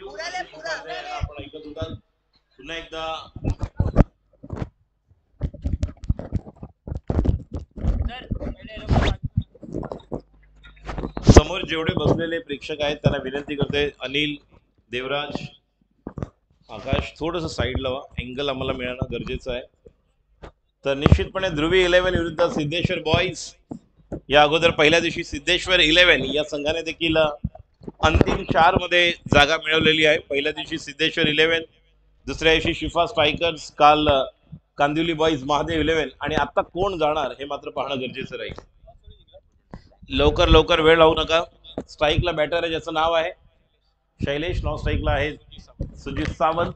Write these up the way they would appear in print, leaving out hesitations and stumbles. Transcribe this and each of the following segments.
आपण ऐकत होता पुन्हा एकदा समोर जेवढे बसलेले प्रेक्षक आहेत त्यांना विनंती करते, अनिल, देवराज, आकाश थोडस साईडला व्हा, अँगल आम्हाला मिळणं गरजेचं आहे. तर निश्चितपणे ध्रुवी 11 विरुद्ध सिद्धेश्वर बॉईज, या अगोदर पहिल्या दिवशी सिद्धेश्वर 11 या संघाने देखील अंतिम 4 मध्ये जागा मिळवलेली आहे. पहिल्या दिवशी सिद्धेश्वर 11, दुसऱ्या दिवशी शिफा स्ट्रायकर्स, काल कांदिवली बॉईज, महादेव 11, आणि आता कोण जाणार हे मात्र पाहणं गरजेचं राहील. लवकर लवकर वेळ लावू नका. स्ट्राईकला बॅटर आहे ज्याचं नाव आहे शैलेश, नॉन स्ट्राईकला आहे Sujit Sawant,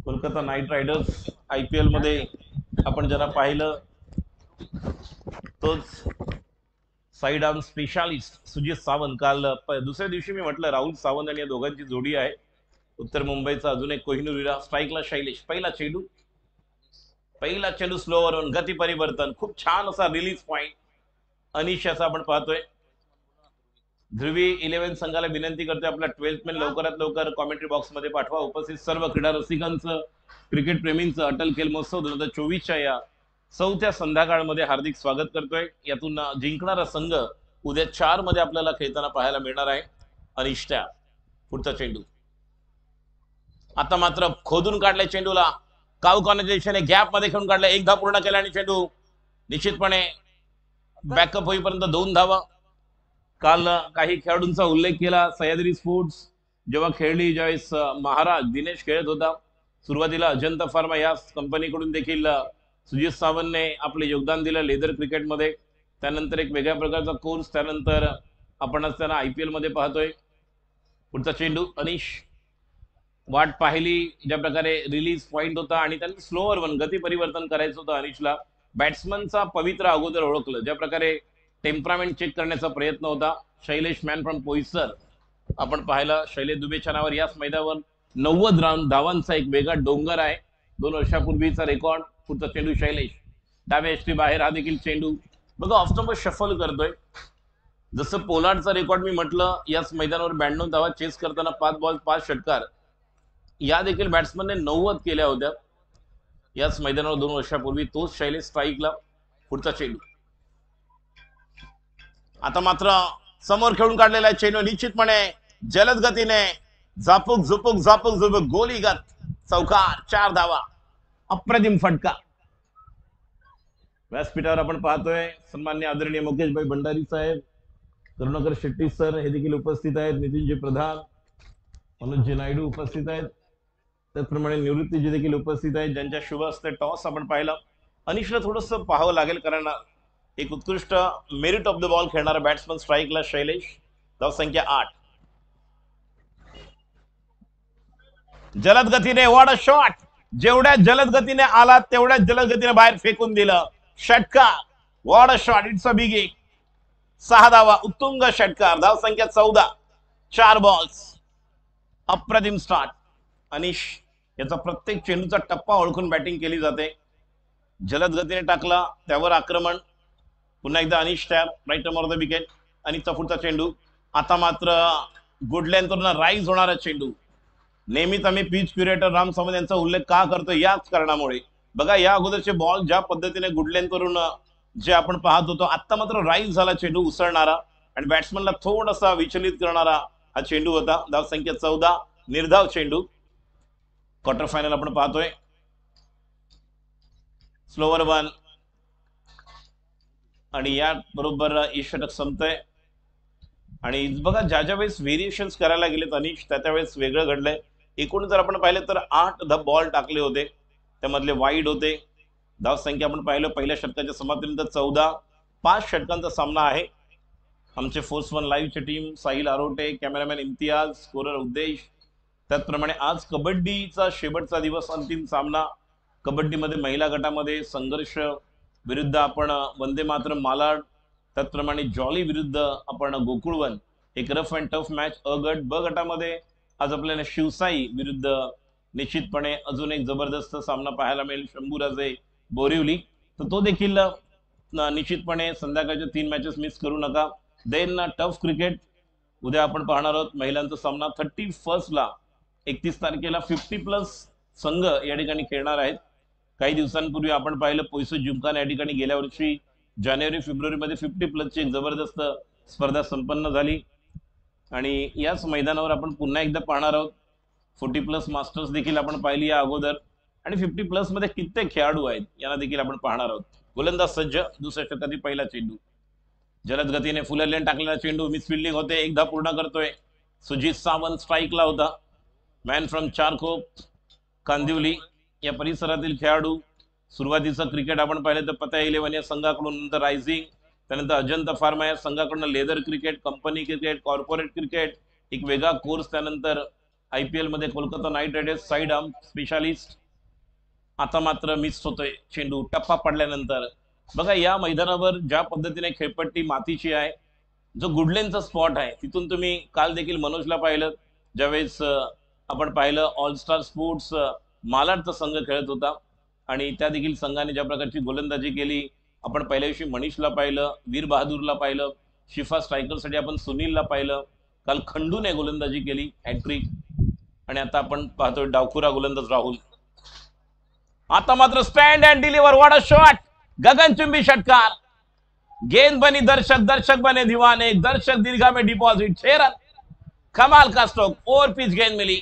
Kolkata night riders. IPL मध्ये आपण ज्यांना पाहिलं तोच side arm specialist Sujit Sawant. काल दुसऱ्या दिवशी मी म्हटलं राहुल सावंत आणि या दोघांची जोडी आहे. उत्तर मुंबईचा अजून एक कोहिनूर हिरा. स्ट्राईकला शैलेश. पहिला चेंडू स्लोवर, गती परिवर्तन, खूप छान असा रिलीज पॉइंट अनिश याचा आपण पाहतोय. ध्रुवी 11 संघाला विनंती करतोय आपला 12th मॅन लवकरात लवकर कॉमेंट्री बॉक्स मध्ये पाठवा. उपस्थित सर्व क्रीडा रसिकांचं, क्रिकेट प्रेमींचं अटल खेल महोत्सव 2024च्या या 4थ्या संध्याकाळमध्ये हार्दिक स्वागत करतोय. यातून जिंकणारा संघ उद्या 4 मध्ये आपल्याला खेळताना पाहायला मिळणार आहे. अनिष्ठा पुढचा चेंडू आता मात्र खोदून काढलाय चेंडूला. काऊ कॉर्नर गॅप मध्ये खेळून काढलाय. 1 धाव पूर्ण केला आणि चेंडू निश्चितपणे बॅकअप होईपर्यंत 2 धावा. काल काही खेळाडूंचा उल्लेख केला. सह्याद्री स्पोर्ट्स जेव्हा खेळली, ज्यावेळेस महाराज दिनेश खेळत होता, सुरुवातीला अजंता फार्मा या कंपनीकडून देखील सुजित सावंतने आपले योगदान दिलं लेदर क्रिकेटमध्ये. त्यानंतर एक वेगळ्या प्रकारचा कोर्स, त्यानंतर आपण आज त्यांना IPL मध्ये पाहतोय. पुढचा चेंडू अनिश. वाट पाहिली ज्या प्रकारे रिलीज पॉइंट होता आणि त्यांनी स्लोअर वन गती परिवर्तन करायचं होतं अनिशला. बॅट्समनचा पवित्र अगोदर ओळखलं, ज्या प्रकारे टेम्परामेंट चेक करण्याचा प्रयत्न होता. शैलेश मॅन फ्रॉम पोईसर आपण पाहिला. शैलेश दुबेच्या नावावर याच मैदानावर 90 धावांचा एक वेगळा डोंगर आहे. 2 वर्षापूर्वीचा रेकॉर्ड. पुढचा चेंडू शैलेश. डाव्या एसटी बाहेर. हा देखील चेंडू बघा ऑफ स्टंप शफल करतोय. जसं पोलार्डचा रेकॉर्ड मी म्हटलं, याच मैदानावर 92 धावा चेस करताना 5 बॉल 5 षटकार, या देखील बॅट्समनने 90 केल्या होत्या याच मैदानावर 2 वर्षापूर्वी. तोच शैलेश स्ट्राईकला. पुढचा चेंडू आता मात्र समोर खेळून काढलेला चेंडू निश्चितपणे जलद गतीने झापूक झुपूक गोलीगत चौकार. 4 धावा. अप्रतिम फटका. व्यासपीठावर आपण पाहतोय सन्मान्य आदरणीय मुकेशभाई भंडारी साहेब, करुणाकर शेट्टी सर हे देखील उपस्थित आहेत. नितीनजी प्रधान, मनोजजी नायडू उपस्थित आहेत. त्याचप्रमाणे निवृत्तीजी देखील उपस्थित आहेत, ज्यांच्या शुभ हस्ते टॉस आपण पाहिला. अनिशला थोडस पाहावं लागेल, कारण एक उत्कृष्ट मेरिट ऑफ द बॉल खेळणारा बॅट्समन स्ट्राईकला शैलेश. धाव संख्या 8. जलद गतीने व्हॉट अ शॉट. जेवढ्या जलद गतीने आला तेवढ्या जलद गतीने बाहेर फेकून दिलं. षटकार. What a shot. It's a big hit. 6 धावा. उत्तुंग षटकार. धाव संख्या 14. 4 बॉल्स. अप्रतिम स्टार्ट. अनिश याचा प्रत्येक चेंडूचा टप्पा ओळखून बॅटिंग केली जाते. जलद गतीने टाकला, त्यावर आक्रमण. पुन्हा एकदा Anish tap right of the wicket. अनिशचा पुढचा चेंडू आता मात्र गुड लेंथवरून राईज होणारा चेंडू. नेहमीच आम्ही पिच क्युरेटर राम सावंत यांचा उल्लेख का करतो, याच कारणामुळे. बघा या अगोदरचे बॉल ज्या पद्धतीने गुड लेंथवरून जे आपण पाहत होतो, आता मात्र राईज झाला चेंडू उसळणारा आणि बॅट्समनला थोडासा विचलित करणारा हा चेंडू होता. धाव संख्या 14. निर्धाव चेंडू. क्वार्टर फायनल आपण पाहतोय. स्लोवर वन आणि या बरोबर षटक संपतंय. आणि बघा ज्या ज्या वेळेस व्हेरिएशन्स करायला गेलेत अनिश, त्या वेळेस वेगळं घडलंय. एकूण जर आपण पाहिलं तर 8 बॉल टाकले होते, त्यामधले वाईड होते. धाव संख्या आपण पाहिलं पहिल्या षटकाच्या समाप्तीनंतर 14. 5 षटकांचा सामना आहे. आमचे फोर्स वन लाईव्हचे team Sahil Arote, cameraman Imtiaz, scorer Uddesh. त्याचप्रमाणे आज कबड्डीचा शेवटचा दिवस, अंतिम सामना. कबड्डीमध्ये महिला गटामध्ये संघर्ष विरुद्ध आपण वंदे मातरम मालाड, त्याचप्रमाणे जॉली विरुद्ध आपण गोकुळवन, एक रफ अँड टफ मॅच. अ गट. ब गटामध्ये आज आपल्याला शिवसाई विरुद्ध निश्चितपणे अजून एक जबरदस्त सामना पाहायला मिळेल, शंभूराजे बोरिवली. तर तो देखील निश्चितपणे संध्याकाळच्या 3 मॅचेस मिस करू नका. देन टफ क्रिकेट उद्या आपण पाहणार आहोत महिलांचा सामना 31ला 31 तारखेला 50+ संघ या ठिकाणी खेळणार आहेत. काही दिवसांपूर्वी आपण पाहिलं पोयसो जिमखाना या ठिकाणी गेल्या वर्षी जानेवारी फेब्रुवारीमध्ये 50+ ची एक जबरदस्त स्पर्धा संपन्न झाली आणि याच मैदानावर आपण पुन्हा एकदा पाहणार आहोत. 40+ मास्टर्स देखील आपण पाहिली या अगोदर आणि 50+ मध्ये कित्येक खेळाडू आहेत यांना देखील आपण पाहणार आहोत. गोलंदाज सज्ज, दुसऱ्या षटकातील पहिला चेंडू जलद गतीने फुलरलेन टाकलेला चेंडू, मिस फिल्डिंग होते, एकदा पूर्ण करतोय सुजित सावंत, स्ट्राईकला होता. मॅन फ्रॉम चारकोप कांदिवली या परिसरातील खेळाडू. सुरुवातीचं क्रिकेट आपण पाहिलं तर पता 11 या संघाकडून, नंतर रायझिंग, त्यानंतर अजंता फार्मा या संघाकडून leather cricket, company cricket, corporate cricket, एक वेगळा कोर्स, त्यानंतर IPL मध्ये Kolkata night riders side arm specialist. आता मात्र मिस होतोय चेंडू टप्पा पडल्यानंतर. बघा या मैदानावर ज्या पद्धतीने खेळपट्टी मातीची आहे, जो गुडलेनचा स्पॉट आहे तिथून तुम्ही काल देखील मनोजला पाहिलं ज्यावेळेस आपण पाहिलं ऑल स्टार स्पोर्ट्स मालाडचा संघ खेळत होता आणि त्या देखील संघाने ज्या प्रकारची गोलंदाजी केली. आपण पहिल्या दिवशी मनीषला पाहिलं, वीर बहादूरला पाहिलं, शिफा स्ट्रायकरसाठी आपण सुनीलला पाहिलं, काल खंडूने गोलंदाजी केली हॅट्रिक आणि आता आपण पाहतोय डावखुरा गोलंदाज राहुल. आता मात्र stand and deliver, what a shot, गगनचुंबी षटकार. गेंद बनी दर्शक, दर्शक बने दीवाने, दर्शक दीर्घा में डिपॉजिट, 6 रन. कमाल का स्ट्रोक, ओवर पिच गेंद मिली,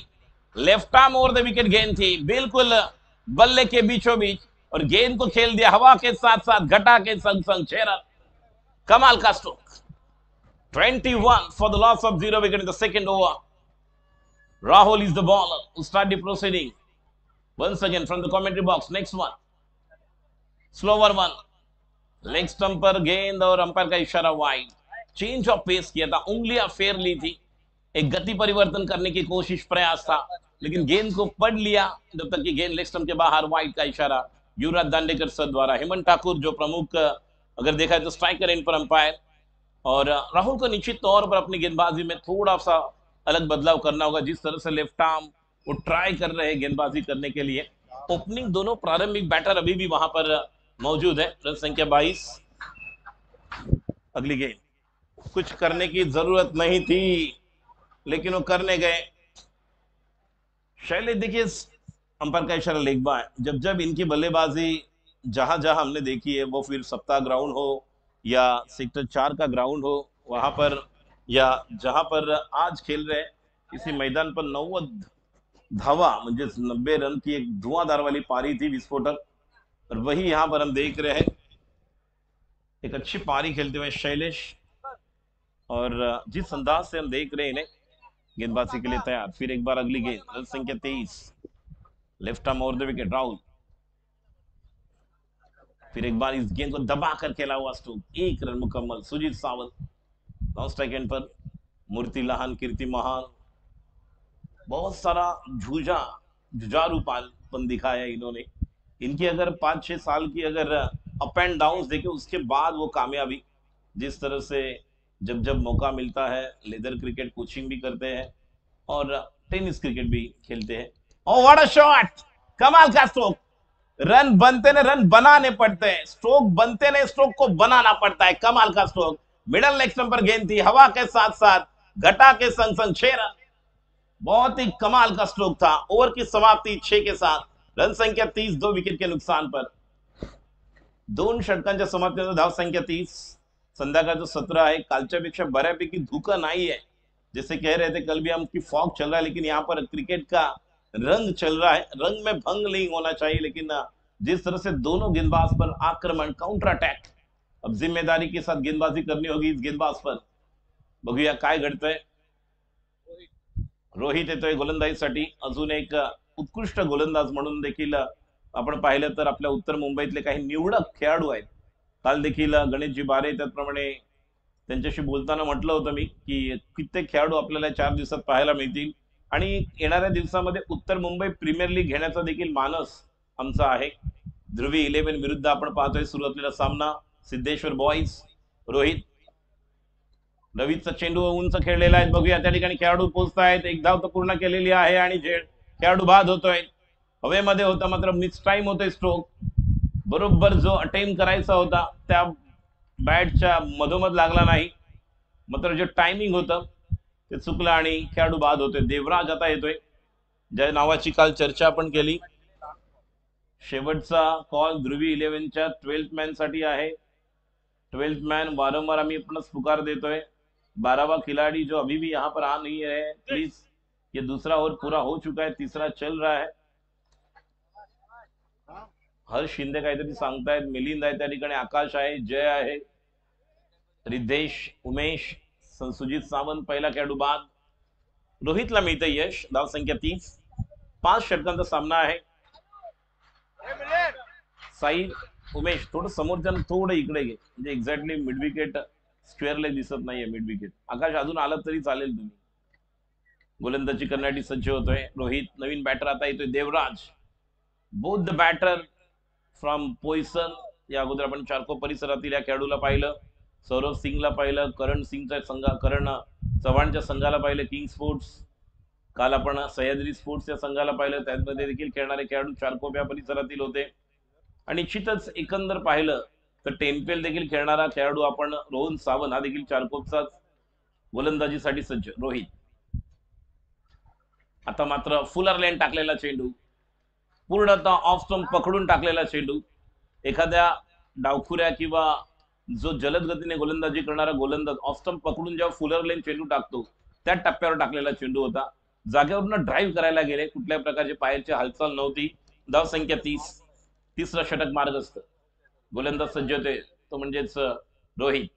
left arm over the wicket गेंद थी, बिल्कुल बल्ले के बीचों बीच और गेंद को खेल दिया हवा के साथ साथ, घटा के संग संग, 6 रन. कमाल का stroke. 21 for the loss of 0 wicket in the second over. Rahul is the bowler who start the proceeding. Once again from the commentary box, next one. Slower one. Leg stump पर गेंद और umpire का इशारा wide. Change of pace किया था, उंगलियां फेर ली थी, एक गति परिवर्तन करने की कोशिश प्रयास था, लेकिन गेंद को पढ़ लिया जब तक कि गेंद लेग स्टंप के बाहर. वाइड का इशारा युवराज दांडेकर सर द्वारा. हेमंत ठाकुर जो प्रमुख अगर देखा है तो स्ट्राइकर इन पर अंपायर. और राहुल को निश्चित तौर पर अपनी गेंदबाजी में थोड़ा सा अलग बदलाव करना होगा. जिस तरह से लेफ्ट आर्म वो ट्राई कर रहे हैं गेंदबाजी करने के लिए. ओपनिंग दोनों प्रारंभिक बैटर अभी भी वहां पर मौजूद है. रन संख्या 22. अगली गेंद, कुछ करने की जरूरत नहीं थी लेकिन वो करने गए. शैलेश देखिए अंपायर का इशारा लेग बाय. जब जब इनकी बल्लेबाजी जहां जहां हमने देखी है, वो फिर सप्ताह ग्राउंड हो या सेक्टर 4 का ग्राउंड हो वहां पर, या जहां पर आज खेल रहे इसी मैदान पर 90 धावा म्हणजे 90 रन की एक धुआंधार वाली पारी थी, विस्फोटक. और वही यहां पर हम देख रहे हैं एक अच्छी पारी खेलते हुए शैलेश, और जिस अंदाज से हम देख रहे हैं इन्हें गेंदबाजी के लिए तैयार. फिर एक बार अगली गेंद, रन संख्या 23, left arm over the wicket Rahul. फिर एक बार इस गेंद को दबा कर खेला हुआ स्ट्रोक, 1 रन मुकम्मल. Sujit Sawant non strike end पर. मूर्ति लहान, कीर्ति महान, बहुत सारा जुझारूपन दिखाया इन्होंने. इनकी अगर 5-6 साल की अगर अप एंड डाउन देखे उसके बाद वो कामयाबी, जिस तरह से जब जब मौका मिलता है लेदर क्रिकेट कोचिंग भी करते हैं और टेनिस क्रिकेट भी खेलते हैं. ओ व्हाट अ शॉट, कमाल का स्ट्रोक. रन बनते ने रन बनाने पड़ते हैं, स्ट्रोक बनते ने स्ट्रोक को बनाना पड़ता है. कमाल का स्ट्रोक, मिडल लेग स्टंप पर गेंद थी, हवा के साथ साथ घटा के संग संग 6 रन. बहुत ही कमाल का स्ट्रोक था. ओवर की समाप्ति 6 के साथ. रन संख्या 30, 2 विकेट के नुकसान पर. 2 षटकांच्या समाप्तीनंतर धाव संख्या 30. संध्याकाळचं 17 आहे. कालच्यापेक्षा बऱ्यापैकी धुकं नाही है. जैसे कह रहे थे कल भी हम की फॉग चल रहा है, लेकिन यहाँ पर क्रिकेट का रंग चल रहा है. रंग में भंग नहीं होना चाहिए, लेकिन जिस तरह से दोनों गेंदबाज पर आक्रमण, काउंटर अटॅक, अब जिम्मेदारी के साथ गेंदबाजी करनी होगी इस गेंदबाज पर. बघूया काय घडतंय. रोहित येतोय गोलंदाजीसाठी. अजून एक उत्कृष्ट गोलंदाज म्हणून देखील आपण पाहिलं तर आपल्या उत्तर मुंबईतले काही निवडक खेळाडू आहेत. काल देखील गणेशजी बारे त्याचप्रमाणे त्यांच्याशी बोलताना म्हटलं होतं मी की कित्येक खेळाडू आपल्याला 4 दिवसात पाहायला मिळतील आणि येणाऱ्या दिवसामध्ये उत्तर मुंबई प्रीमियर लीग घेण्याचा देखील मानस आमचा आहे. ध्रुवी 11 विरुद्ध आपण पाहतोय सुरू असलेला सामना. सिद्धेश्वर बॉईज, रोहित, रवीचा चेंडू उंच खेळलेला आहे. बघूया त्या ठिकाणी खेळाडू पोहोचतायत. एक धाव तर पूर्ण केलेली आहे आणि खेळाडू बाद होतोय. हवेमध्ये होता मात्र मिस टाइम होतोय स्ट्रोक. बरोबर जो अटेम्प्ट करायचा होता त्या बॅटच्या मधोमध लागला नाही, मात्र जे टायमिंग होतं ते चुकलं आणि खेळाडू बाद होतोय. देवराज आता येतोय, ज्या नावाची काल चर्चा आपण केली. शेवटचा कॉल ध्रुवी इलेव्हनच्या 12th मॅन साठी आहे. 12th मैन वारंवार हमें अपना पुकार देते हैं. 12वां खिलाड़ी जो अभी भी यहाँ पर आ नहीं है, प्लीज. ये दूसरा ओवर पूरा हो चुका है, तीसरा चल रहा है. हर्ष शिंदे काहीतरी सांगतायत. मिलिंद आहे त्या ठिकाणी, आकाश आहे, जय आहे, रिद्धेश, उमेश, सुजित सावंत. पहिला खेळाडू बाद. रोहितला मिळते यश. धाव संख्या 30. 5 षटकांचा सामना आहे. साई, उमेश थोडं समोरच्यानं थोडं इकडे घे, म्हणजे एक्झॅक्टली मिड विकेट स्क्वेअरला दिसत नाहीये मिड विकेट. आकाश अजून आलं तरी चालेल तुम्ही. गोलंदाजी करण्यासाठी सज्ज होतोय रोहित. नवीन बॅटर आता येतोय Devraj. Both the batter from पोयसन. या अगोदर आपण चारको परिसरातील या खेळाडूला पाहिलं, सौरभ सिंगला पाहिलं, करण चव्हाणच्या संघाला पाहिलं, किंग स्पोर्ट्स. काल आपण सह्याद्री स्पोर्ट्स या संघाला पाहिलं, त्यामध्ये देखील खेळणारे खेळाडू चारकोप या परिसरातील होते. आणि निश्चितच एकंदर पाहिलं तर टेम्पेल देखील खेळणारा खेळाडू आपण रोहन सावंत हा देखील चारकोपचाच गोलंदाजीसाठी सज्ज. रोहित आता मात्र फुलर लेन टाकलेला चेंडू, पूर्णतः ऑफ स्टंप पकडून टाकलेला चेंडू. एखाद्या डावखुऱ्या किंवा जो जलद गतीने गोलंदाजी करणारा गोलंदाज ऑफ स्टंप पकडून जेव्हा फुलर लेन चेंडू टाकतो त्या टप्प्यावर टाकलेला चेंडू होता. जागेवरून ड्राईव्ह करायला गेले, कुठल्या प्रकारची पायाची हालचाल नव्हती. धाव संख्या 30. तिसरा षटक मार्गस्थ. गोलंदाज सज्ज होते तो म्हणजेच रोहित.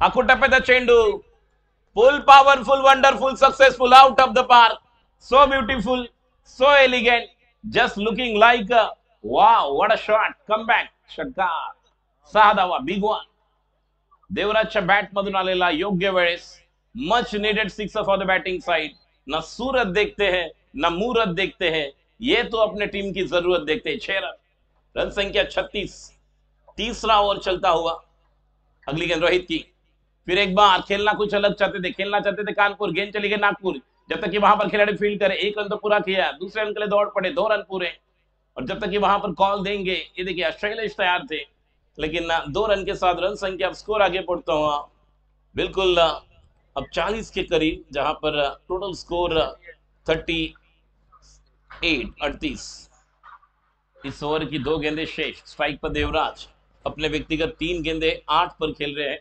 आखूड टप्प्याचा चेंडू, फुल powerful, wonderful, successful, out of the park. So beautiful, so elegant, just looking like wow, what a shot, comeback, षटकार. 6 धावा, बिग वन. देवराजच्या बॅट मधून आलेला योग्य वेळेस. Much needed six for the batting side. ना सूरत देखते हैं ना मुहूर्त देखते हैं, ये तो अपने टीम की जरूरत देखते हैं. 6 रन. रन संख्या 36. तीसरा ओवर चलता हुआ. अगली गेंद रोहित की. फिर एक बार खेलना कुछ अलग चाहते थे, खेलना चाहते थे कानपुर, गेंद चली गई नागपुर. जब तक कि वहां पर खिलाड़ी फील्ड करे, 1 रन तो पूरा किया, दूसरे रन के लिए दौड़ पड़े, 2 रन पूरे. और जब तक कि वहां पर कॉल देंगे, ये देखिए शैलेश तैयार थे, लेकिन 2 रन के साथ रन संख्या स्कोर आगे बढ़ता हुआ बिल्कुल अब 40 के करीब, जहां पर टोटल स्कोर 38. इस ओवर की 2 गेंदें शेष. स्ट्राइक पर देवराज अपने व्यक्तिगत 3 गेंदें 8 पर खेल रहे हैं.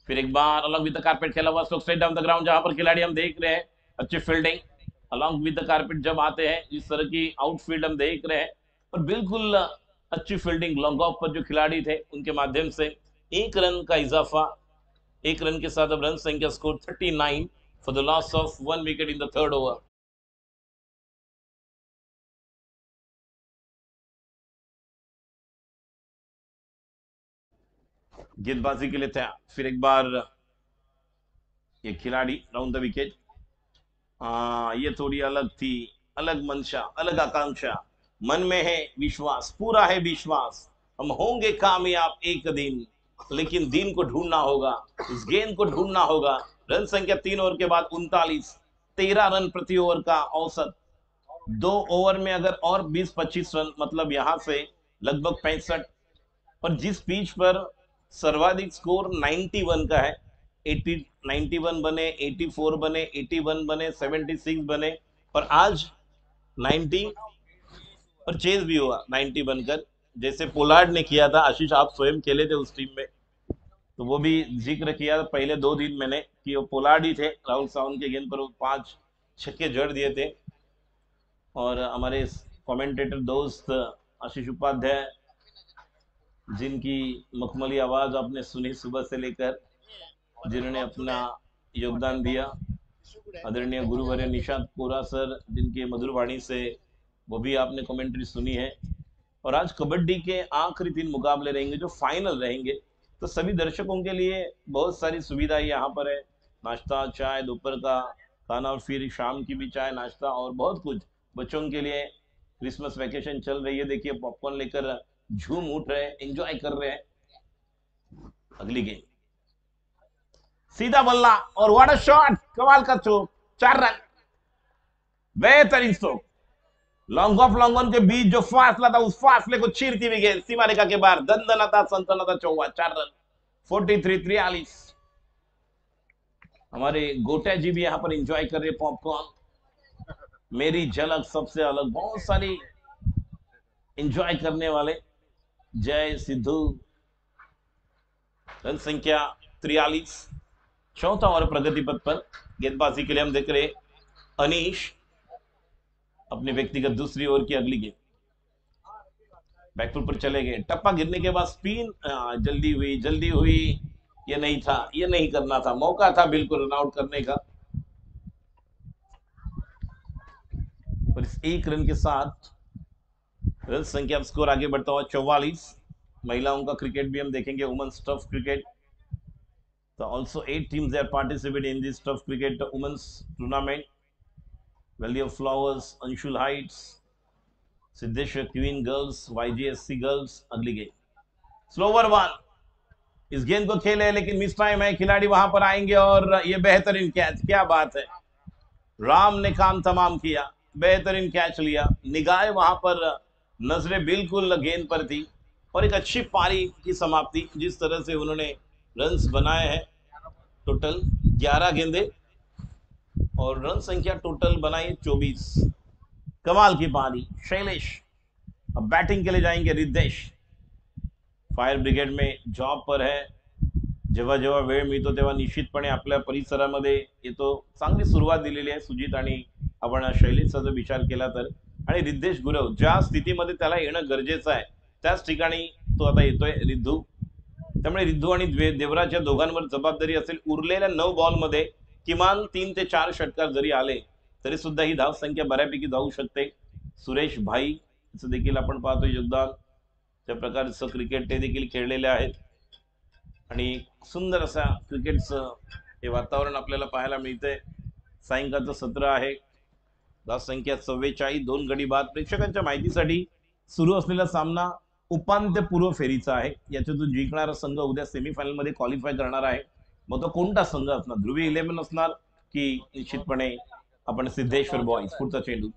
फिर एक बार अलॉन्ग विद द कारपेट खेला हुआ stroke straight down the ground, जहां पर खिलाड़ी हम देख रहे हैं अच्छी फील्डिंग. अलॉन्ग विद द कारपेट जब आते हैं इस तरह की आउटफील्ड हम देख रहे हैं, और बिल्कुल अच्छी फील्डिंग लॉन्ग ऑफ पर जो खिलाड़ी थे उनके माध्यम से 1 रन का इजाफा. 1 रन के साथ अब रन संख्या score 39 for the loss of 1 wicket in the 3rd over. गेंदबाजी के लिए तैयार. फिर एक बार ये खिलाड़ी राउंड द विकेट. ये थोड़ी अलग थी, अलग मंशा, अलग आकांक्षा. मन में है विश्वास, पूरा है विश्वास, हम होंगे कामयाब एक दिन, लेकिन दिन को ढूंढना होगा, उस गेंद को ढूंढना होगा. रन संख्या 3 ओवर के बाद 39. 13 रन प्रति ओवर का औसत. 2 ओवर में अगर और 20-25 रन, मतलब यहां से लगभग 65. और जिस पिच पर सर्वाधिक स्कोर 91 का है, 91 बने, 84 बने, 81 बने, 76 बने, और आज 90 और चेज भी हुआ 90 बनकर, जैसे पोलार्ड ने किया था. आशीष आप स्वयं खेले थे उस टीम में, तो वो भी जिक्र किया पहले 2 दिन मैंने कि वो पोलार्ड ही थे. राहुल सावंत के गेंद पर 5 छक्के जड़ दिए थे. और हमारे कमेंटेटर दोस्त आशीष उपाध्याय, जिनकी मखमली आवाज आपने सुनी सुबह से लेकर, जिन्होंने अपना योगदान दिया. आदरणीय गुरुवर्य निशांत कोरा सर, जिनके मधुर वाणी से वो भी आपने कमेंट्री सुनी है. और आज कबड्डी के आखिरी 3 मुकाबले रहेंगे जो फाइनल रहेंगे, तो सभी दर्शकों के लिए बहुत सारी सुविधाएं यहाँ पर है. नाश्ता, चाय, दोपहर का खाना, और फिर शाम की भी चाय नाश्ता, और बहुत कुछ. बच्चों के लिए क्रिसमस वेकेशन चल रही है, देखिए पॉपकॉर्न लेकर झूम उठ रहे हैं, एंजॉय कर रहे हैं. अगली गेंद सीधा बल्ला, और व्हाट अ शॉट, कमाल का चौक. 4 रन. बेहतरीन stroke. Long off long on K beach जो फासला था, उस फासले को चीरती हुई गेंद सीमा रेखा के बाहर. दंदनाता सनसनाता चौवा. 4 रन. 43-43. हमारे गोटा जी भी यहाँ पर एंजॉय कर रहे पॉपकॉर्न। मेरी झलक सबसे अलग, बहुत सारी एंजॉय करने वाले। जय सिद्धू। रन संख्या 43, चौथा और प्रगति पथ पर। गेंदबाजी के लिए हम देख रहे अनीश अपने व्यक्तिगत दूसरी ओवर की अगली गेंद, बैकफुट पर चले गए। टप्पा गिरने के बाद स्पिन जल्दी हुई। ये नहीं था, ये नहीं करना था, मौका था बिल्कुल रन आउट करने का। और इस एक रन के साथ रन संख्या स्कोर आगे बढ़ता हुआ 44। महिलाओं का क्रिकेट भी हम देखेंगे, वुमेन्स टफ क्रिकेट। तो also 8 teams are participating in this tough cricket women's tournament. Valley of Flowers, Anshul Heights, Siddheshwar queen girls, YGSC girls. अगली गेंद स्लोवर वन, इस गेंद को खेले लेकिन मिस टाइम है। खिलाड़ी वहां पर आएंगे और ये बेहतरीन कैच, क्या बात है, राम ने काम तमाम किया, बेहतरीन कैच लिया। निगाहें वहां पर, नजरें बिल्कुल गेंद पर थी। और एक अच्छी पारी की समाप्ति, जिस तरह से उन्होंने रन्स बनाए हैं। टोटल 11 गेंदे और रन संख्या टोटल बनाई 24। कमाल की पारी। शैलेश अब बैटिंग के लिए जाएंगे। रिद्धेश फायर ब्रिगेड में जॉब पर है। जेव्हा जेव्हा वेळ मिळतो तेव्हा निश्चितपणे आपल्या परिसरामध्ये येतो। चांगली सुरुवात दिलेली आहे सुजित आणि आपण शैलेशचा जर विचार केला तर। आणि रिद्धेश गुरव ज्या स्थितीमध्ये त्याला येणं गरजेचं आहे त्याच ठिकाणी तो आता येतोय रिद्धू। त्यामुळे रिद्धू आणि देवराज या दोघांवर जबाबदारी असेल। उरलेल्या 9 बॉलमध्ये किमान 3 ते 4 षटकार जरी आले तरी सुद्धा ही धाव संख्या बऱ्यापैकी जाऊ शकते। सुरेश भाई देखील आपण पाहतोय योगदान, त्या प्रकारचं क्रिकेट ते देखील खेळलेले आहेत आणि सुंदर असा क्रिकेटचं हे वातावरण आपल्याला पाहायला मिळतंय। सायंकाळचं सत्र आहे। धाव संख्या 44, 2 गडी बाद। प्रेक्षकांच्या माहितीसाठी सुरू असलेला सामना उपांत्यपूर्व फेरीचा आहे। याच्यातून जिंकणारा संघ उद्या सेमीफायनल मध्ये क्वालिफाय करणार आहे। मग तो कोणता संघ असणार, ध्रुवी 11 असणार की निश्चितपणे आपण सिद्धेश्वर बॉयज। पुढचा चेंडू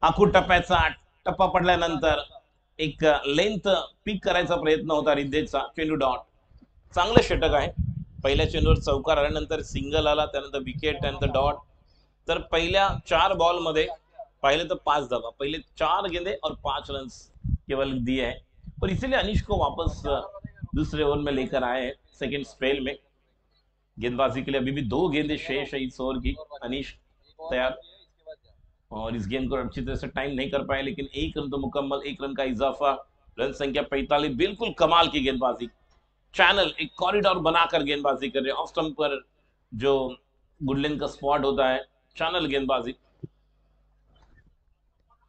आखूड टप्प्याचा, टप्पा पडल्यानंतर एक लेंथ पिक करायचा प्रयत्न होता रिद्धेशचा। चेंडू डॉट, चांगलं षटक आहे। पहिल्या चेंडूवर चौकार आल्यानंतर सिंगल आला, त्यानंतर विकेट, त्यानंतर डॉट। तर पहिल्या 4 बॉल मध्ये पाहिलं तर 5 धावा, पहले 4 गेंदे और 5 रन केवल दिए हैं। और इसीलिए अनिश को वापस दूसरे ओवर में लेकर आए हैं सेकेंड स्पेल में। गेंदबाजी के लिए अभी भी 2 गेंदे शेष है इस ओवर की। अनिश तैयार और इस गेंद को अच्छी तरह से टाइम नहीं कर पाए, लेकिन 1 रन तो मुकम्मल, 1 रन का इजाफा। रन संख्या 45। बिल्कुल कमाल की गेंदबाजी, चैनल एक कॉरिडोर बनाकर गेंदबाजी कर रहे हैं। ऑफ स्टंप पर जो गुडलिन का स्पॉट होता है, चैनल गेंदबाजी।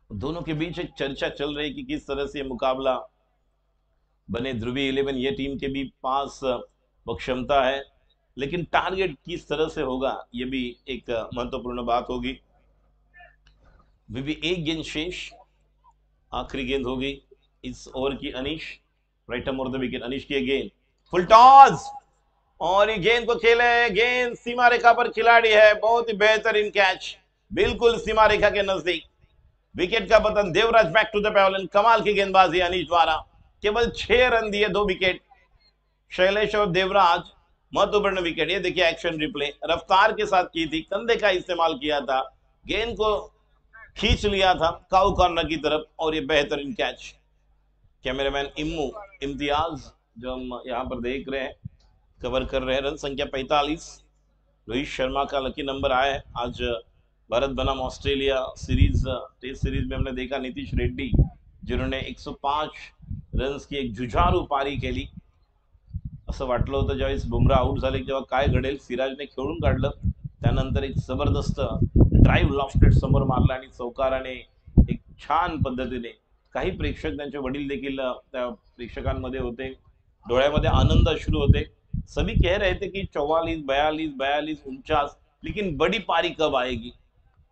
दोनों के बीच एक चर्चा चल रही कि किस तरह से मुकाबला बने। ध्रुवी 11 ये टीम के भी पास वो क्षमता है, लेकिन टारगेट किस तरह से होगा ये भी एक महत्वपूर्ण बात होगी। भी एक गेंद शेष, आखिरी गेंद होगी इस ओवर की। Anish right of the wicket, Anish की गेंद फुल टॉस और ये गेंद को खेले। गेंद सीमा रेखा पर, खिलाड़ी है, बहुत ही बेहतरीन कैच, बिल्कुल सीमा रेखा के नजदीक। विकेट का पतन, देवराज बैक टू द पैवलियन। कमाल की गेंदबाजी अनीश द्वारा, केवल 6 रन दिए, 2 विकेट। शैलेश और देवराज, महत्वपूर्ण विकेट। ये देखिए एक्शन रिप्ले, रफ्तार के साथ की थी, कंधे का इस्तेमाल किया था, गेंद को खींच लिया था काउ कॉर्नर की तरफ और ये बेहतरीन कैच। कैमरामैन इम्मू इम्तियाज जो हम यहाँ पर देख रहे हैं, कवर कर रहे हैं। रन संख्या 45। रोहित शर्मा का लकी नंबर आया है आज। भारत बनाम ऑस्ट्रेलिया सीरीज, टेस्ट सीरीज में हमने देखा नीतीश रेड्डी जिन्होंने 105 रन्स की एक जुझारू पारी केली। असं वाटलं होतं ज्यावेळेस बुमराह आउट झाले जेव्हा काय घडेल, सिराजने खेळून काढलं। त्यानंतर एक जबरदस्त ड्राईव्ह लॉफ्टेड समोर मारला आणि चौकाराने एक छान पद्धतीने, काही प्रेक्षक, त्यांचे वडील देखील त्या प्रेक्षकांमध्ये होते, डोळ्यामध्ये आनंद अश्रू होते। सभी कह रहे थे कि 44, 42, 42, 49, लेकिन बड़ी पारी कब आएगी।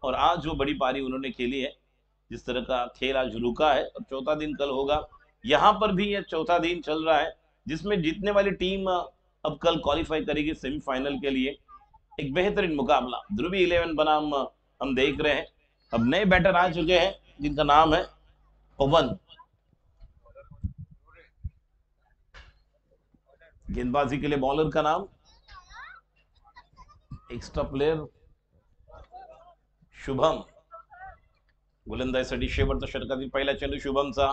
और आज वो बड़ी पारी उन्होंने खेली है। जिस तरह का खेल आज रुका है और चौथा दिन कल होगा। यहाँ पर भी ये चौथा दिन चल रहा है जिसमें जीतने वाली टीम अब कल क्वालिफाई करेगी सेमीफाइनल के लिए। एक बेहतरीन मुकाबला ध्रुवी 11 बनाम हम देख रहे हैं। अब नए बैटर आ चुके हैं जिनका नाम है पवन। गेंदबाजी के लिए बॉलर का नाम एक्स्ट्रा प्लेयर शुभम गोलंदाजीसाठी शेवटचा षटकातील पहिला चेंडू शुभमचा.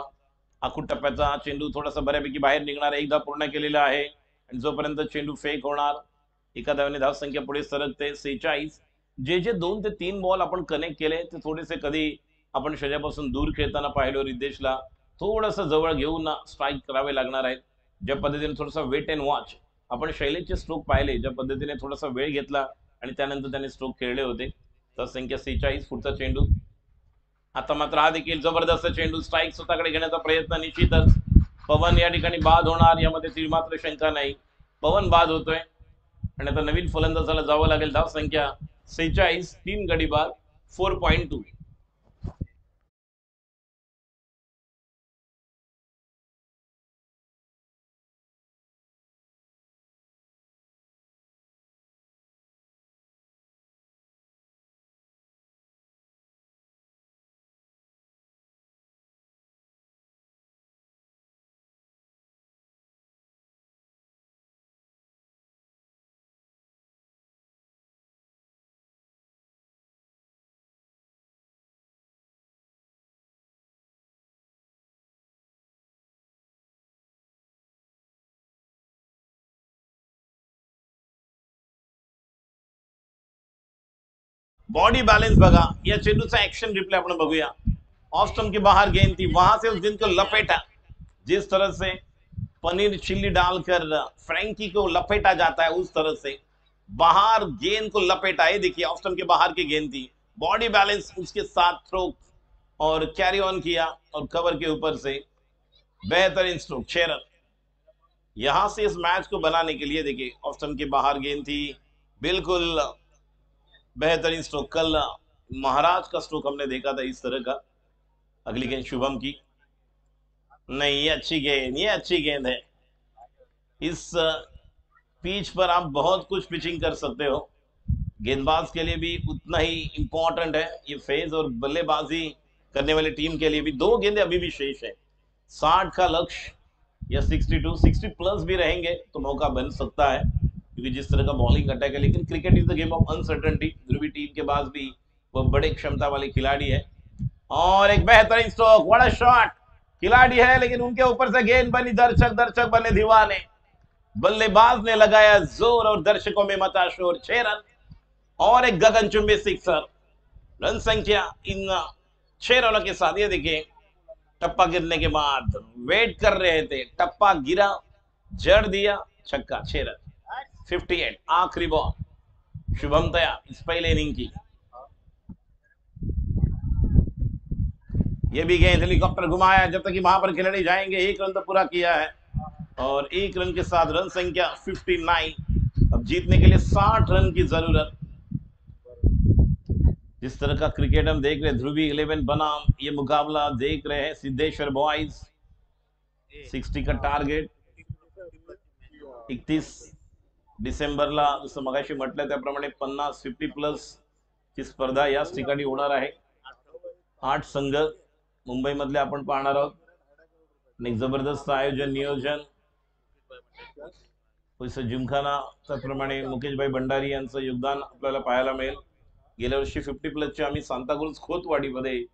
आखूड टप्प्याचा चेंडू थोडासा बऱ्यापैकी बाहेर निघणार, एकदा पूर्ण केलेला आहे आणि जोपर्यंत चेंडू फेक होणार एका धावेने धावसंख्या पुढे सरकते 46. जे जे 2 ते 3 बॉल आपण कनेक्ट केले ते थोडेसे कधी आपण शरीरापासून दूर खेळताना पाहिलो रिद्धेशला थोडस जवळ घेऊन स्ट्राईक करावे लागणार आहेत. ज्या पद्धतीने थोडासा वेट अँड वॉच आपण शैलेशचे स्ट्रोक पाहिले, ज्या पद्धतीने थोडासा वेळ घेतला आणि त्यानंतर त्याने स्ट्रोक खेळले होते. धावसंख्या 46. पुढचा चेंडू आता मात्र हा देखील जबरदस्त चेंडू, स्ट्राईक स्वतःकडे घेण्याचा प्रयत्न निश्चितच. पवन या ठिकाणी बाद होणार यामध्ये ती मात्र शंका नाही. पवन बाद होतोय आणि आता नवीन फलंदाजाला जावं लागेल. धाव संख्या 46, 3 गडी बाद, 4.2. बॉडी बैलेंस बघा, या चेंडूचा एक्शन रिप्ले आपण बघूया. ऑफ स्टंप के बाहर गेंद थी, वहां से उस गेंद को लपेटा. जिस तरह से पनीर चिल्ली डालकर फ्रैंकी को लपेटा जाता है उस तरह से बाहर गेंद को लपेटा है. देखिए ऑफ स्टंप के बाहर की गेंद थी, बॉडी बैलेंस उसके साथ थ्रो और कैरी ऑन किया और कवर के ऊपर से बेहतरीन स्ट्रोक 6 रन. यहां से इस मैच को बनाने के लिए देखिए ऑफ स्टंप के बाहर गेंद थी, बिल्कुल बेहतरीन स्ट्रोक. कल महाराज का स्ट्रोक हमने देखा था इस तरह का. अगली गेंद शुभम की, नहीं ये अच्छी गेंद, ये अच्छी गेंद है. इस पिच पर आप बहुत कुछ पिचिंग कर सकते हो. गेंदबाज के लिए भी उतना ही इंपॉर्टेंट है ये फेज और बल्लेबाजी करने वाली टीम के लिए भी. 2 गेंदें अभी भी शेष है. 60 का लक्ष्य या 62, 60 प्लस भी रहेंगे तो मौका बन सकता है क्योंकि जिस तरह का बॉलिंग अटैक है. लेकिन cricket is the game of uncertainty. Dhubri team K pass भी वह बड़े क्षमता वाले खिलाड़ी है और एक बेहतरीन स्ट्रोक, बड़ा शॉट. खिलाड़ी है लेकिन उनके ऊपर से गेंद बनी, दर्शक दर्शक बने दीवाने. बल्लेबाज ने लगाया जोर और दर्शकों में मचा शोर. 6 रन और एक गगनचुंबी सिक्सर. रन संख्या इन 6 रनों के साथ ये देखिए टप्पा गिरने के बाद वेट कर रहे थे, टप्पा गिरा, जड़ दिया, छक्का. 6 रन, 58. आखिरी बॉल शुभम तया इस पहले इनिंग की. ये भी गेंद हेलीकॉप्टर घुमाया जब तक कि वहां पर खिलाड़ी जाएंगे. 1 रन तो पूरा किया है और 1 रन के साथ रन संख्या 59. अब जीतने के लिए 60 रन की जरूरत. जिस तरह का क्रिकेट हम देख रहे हैं, ध्रुवी 11 बनाम ये मुकाबला देख रहे हैं. सिद्धेश्वर बॉयज 60 का टार्गेट. 31 डिसेंबरला जसं मगाशी म्हटलं त्याप्रमाणे 50 प्लस ची स्पर्धा याच ठिकाणी होणार आहे. 8 संघ मुंबईमधले आपण पाहणार आहोत. एक जबरदस्त आयोजन नियोजन. जिमखाना त्याप्रमाणे मुकेशभाई भंडारी यांचं योगदान आपल्याला पाहायला मिळेल. गेल्या वर्षी 50 प्लसची आम्ही सांताक्रूज खोतवाडीमध्ये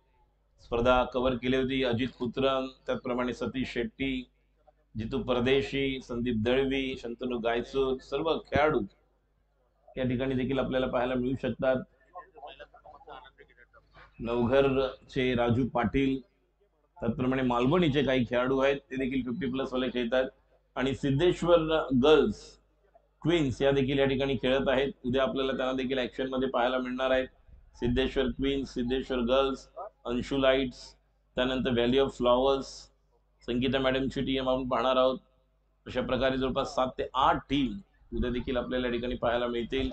स्पर्धा कव्हर केली होती. अजित पुत्रन, त्याचप्रमाणे सतीश शेट्टी, जितू परदेशी, संदीप दळवी, शंतनू गायचूर, सर्व खेळाडू या ठिकाणी देखील आपल्याला पाहायला मिळू शकतात. नवघरचे राजू पाटील, त्याचप्रमाणे मालवणीचे काही खेळाडू आहेत ते देखील 50 प्लस वाले खेळतात. आणि सिद्धेश्वर गर्ल्स क्वीन्स या देखील या ठिकाणी खेळत आहेत. उद्या आपल्याला त्यांना देखील ऍक्शन मध्ये पाहायला मिळणार आहे. Siddheshwar queens, Siddheshwar girls, Anshu lights, त्यानंतर व्हॅली ऑफ फ्लॉवर्स, संगीता मॅडमची टीम आपण पाहणार आहोत. अशा प्रकारे जवळपास 7 ते 8 टीम उद्या देखील आपल्याला या ठिकाणी पाहायला मिळतील.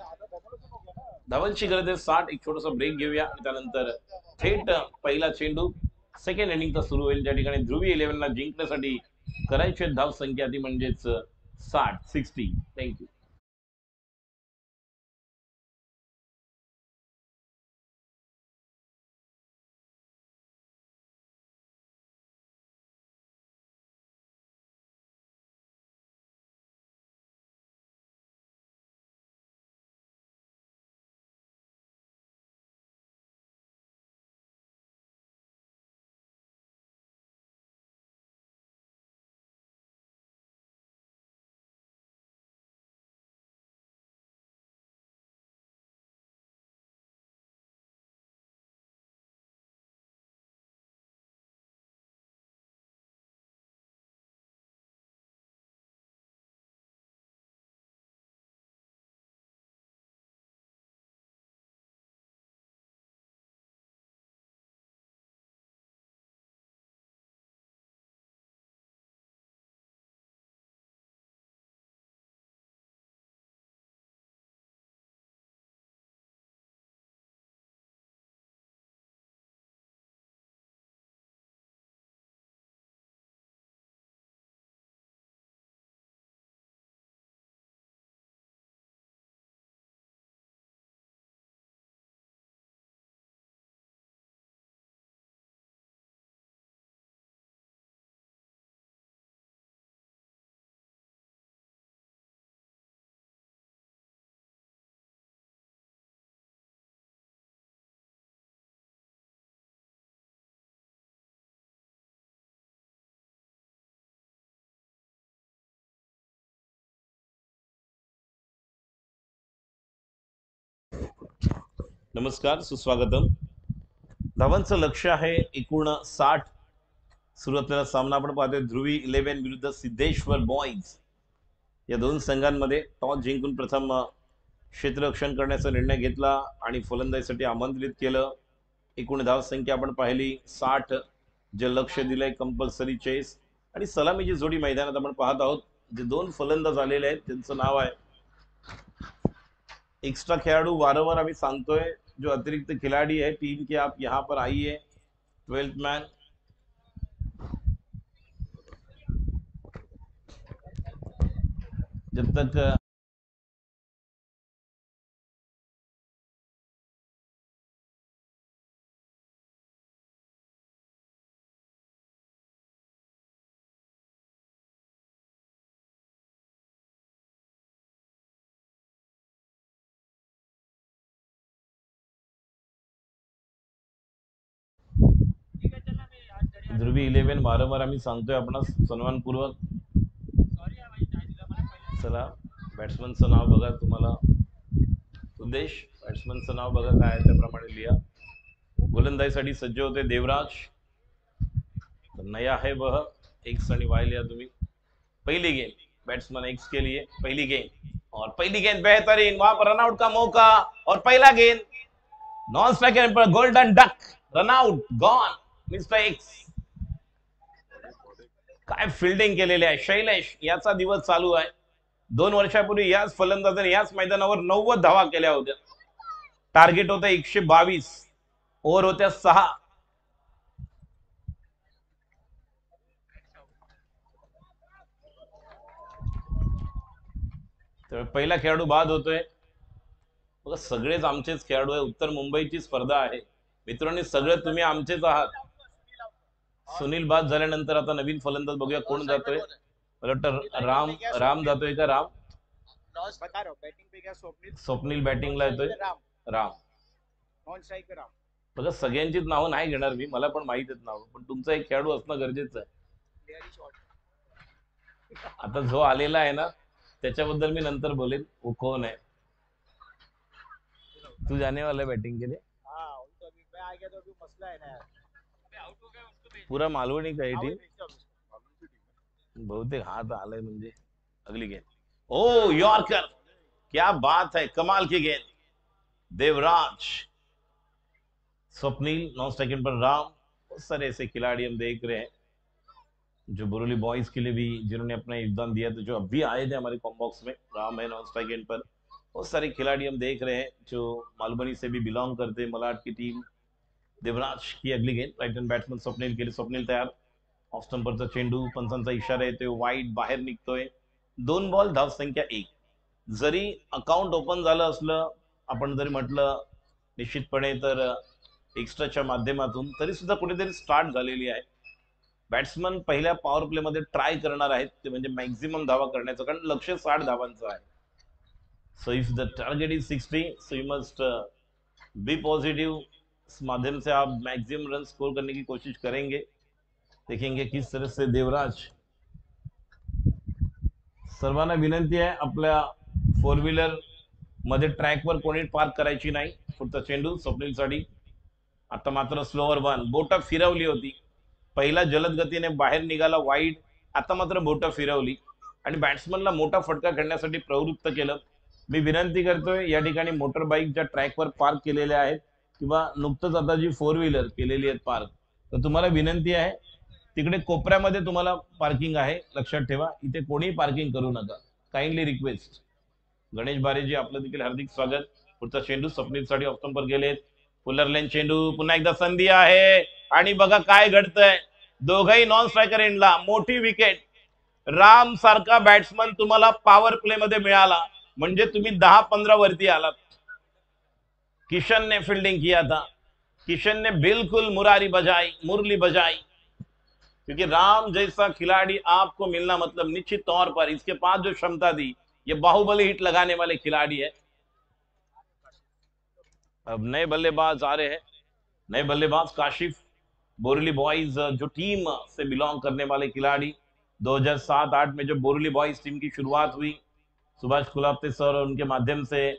धावांची गरज आहे 60. एक छोटासा ब्रेक घेऊया, त्यानंतर थेट पहिला चेंडू सेकंड इनिंगचा सुरू होईल ज्या ठिकाणी ध्रुवी 11ला जिंकण्यासाठी करायची धाव संख्या ती म्हणजेच 60. थँक्यू. नमस्कार, सुस्वागतम. धावांचं लक्ष आहे एकूण 60. सुरुवातीला सामना आपण पाहतोय ध्रुवी 11 विरुद्ध सिद्धेश्वर बॉईज. या दोन संघांमध्ये टॉस जिंकून प्रथम क्षेत्ररक्षण करण्याचा निर्णय घेतला आणि फलंदाजीसाठी आमंत्रित केलं. एकूण धावसंख्या आपण पाहिली 60. जे लक्ष दिलंय कंपल्सरी चेस आणि सलामीची जोडी मैदानात आपण पाहत आहोत. जे दोन फलंदाज आलेले आहेत त्यांचं नाव आहे एक्स्ट्रा खिलाड़ू. वारंवार आम्ही सांगतोय जो अतिरिक्त खिलाड़ी है टीम के, आप यहाँ पर आइए. 12th मैन जब तक ध्रुवी 11 वारंवार आम्ही सांगतोय आपणास सन्मानपूर्वक. चला, बॅट्समनचं नाव बघा. तुम्हाला उद्देश बॅट्समनचं नाव बघा काय आहे त्याप्रमाणे लिहा. गोलंदाजीसाठी सज्ज होते देवराज. नया है वह एक्स आणि वाय लिया तुम्ही. पहली गेंद बैट्समैन एक्स के लिए. पहली गेंद और पहली गेंद बेहतरीन. वहां पर रनआउट का मौका और पहला गेंद नॉन स्ट्राइकर पर golden duck. Run out gone mister X. काय फिल्डिंग केलेली आहे शैलेश. याचा दिवस चालू आहे. 2 वर्षापूर्वी याच फलंदाजाने याच मैदानावर 90 धावा केल्या होत्या. टार्गेट होतं 122. ओव्हर होत्या 6. तर पहिला खेळाडू बाद होतोय. बघा, सगळेच आमचेच खेळाडू आहे. उत्तर मुंबईची स्पर्धा आहे मित्रांनी. सगळे तुम्ही आमचेच आहात. सुनील बाद झाल्यानंतर आता नवीन फलंदाज बघूया कोण जातोय. मला वाटतं राम जातोय का. राम स्वप्नील बॅटिंगला येतोय. राम बघा, सगळ्यांचीच नावं नाही घेणार मी, मला पण माहित आहेत नावं, पण तुमचा एक खेळाडू असणं गरजेचं आहे. आता जो आलेला आहे ना त्याच्याबद्दल मी नंतर बोलेन. वो कौन है. तू जाने वाला है बैटिंग के लिए. पूरा मालवणी का टीम बहुतेक हाथ आलाय म्हणजे. अगली गेंद ओ यॉर्कर. क्या बात है, कमाल की गेंद. देवराज, स्वप्नील, 9 सेकंड पर राम. बहुत सारे ऐसे खिलाड़ी हम देख रहे हैं जो बोरोली बॉयज के लिए भी जिन्होंने अपना योगदान दिया, तो जो अभी आए थे हमारे कॉम बॉक्स में. राम है 9 स्ट्राइक पर. बहुत सारे खिलाड़ी हम देख रहे हैं जो मालवनी से भी बिलोंग करते हैं, मलाड की टीम. देवराज की अगली गेंद राइट हँड बॅट्समन स्वप्नील के लिए. स्वप्नील तयार. ऑफ स्टंपरचा चेंडू, पंचांचा इशारा येतोय, वाईड बाहेर निघतोय. 2 बॉल, धावसंख्या 1. जरी अकाउंट ओपन झालं असलं, आपण जरी म्हटलं निश्चितपणे तर एक्स्ट्राच्या माध्यमातून, तरी सुद्धा कुठेतरी स्टार्ट झालेली आहे. बॅट्समन पहिल्या पॉवर प्ले मध्ये ट्राय करणार आहेत ते म्हणजे मॅक्झिमम धावा करण्याचं, कारण लक्ष 60 धावांचं आहे. So if the target is 60 so you must be positive. इस माध्यम से आप मैक्सिमम रन स्कोर करने की कोशिश करेंगे. देखेंगे किस तरह से देवराज. सर्वांना विनंती आहे आपल्या 4 व्हीलर मध्ये ट्रॅकवर कोणी पार्क करायची नाही. पुढचा चेंडू स्वप्नीलसाठी. आता मात्र स्लोअर 1. बोटं फिरवली होती. पहिला जलद गतीने बाहेर निघाला वाईड. आता मात्र बोटं फिरवली आणि बॅट्समनला मोठा फटका खेळण्यासाठी प्रवृत्त केलं. मी विनंती करतोय, या ठिकाणी मोटर बाईक ज्या ट्रॅकवर पार्क केलेल्या आहेत किंवा नुकतंच आता जी 4 व्हीलर केलेली आहेत पार्क, तर तुम्हाला विनंती आहे तिकडे कोपऱ्यामध्ये तुम्हाला पार्किंग आहे, लक्षात ठेवा. इथे कोणीही पार्किंग करू नका. Kindly request. गणेश बारेजी, आपलं देखील हार्दिक स्वागत. पुढचा चेंडू स्वप्नीलसाठी ऑफ स्टंपवर गेलेत. पुलर लेन चेंडू. पुन्हा एकदा संधी आहे आणि बघा काय घडतंय. दोघही नॉन स्ट्रायकर एंडला. मोठी विकेट. राम सारखा बॅट्समन तुम्हाला पॉवर प्ले मध्ये मिळाला म्हणजे तुम्ही 10-15 वरती आलात. किशन ने फील्डिंग किया था. किशन ने बिल्कुल मुरली बजाई. क्योंकि राम जैसा खिलाड़ी आपको मिलना मतलब निश्चित तौर पर इसके पास जो क्षमता थी, ये बाहुबली हिट लगाने वाले खिलाड़ी है. अब नए बल्लेबाज आ रहे हैं. नए बल्लेबाज काशिफ. बोरली बॉयज जो टीम से बिलोंग करने वाले खिलाड़ी. 2007-8 में जब बोरली बॉयज टीम की शुरुआत हुई, सुभाष कुलाप्ते सर और उनके माध्यम से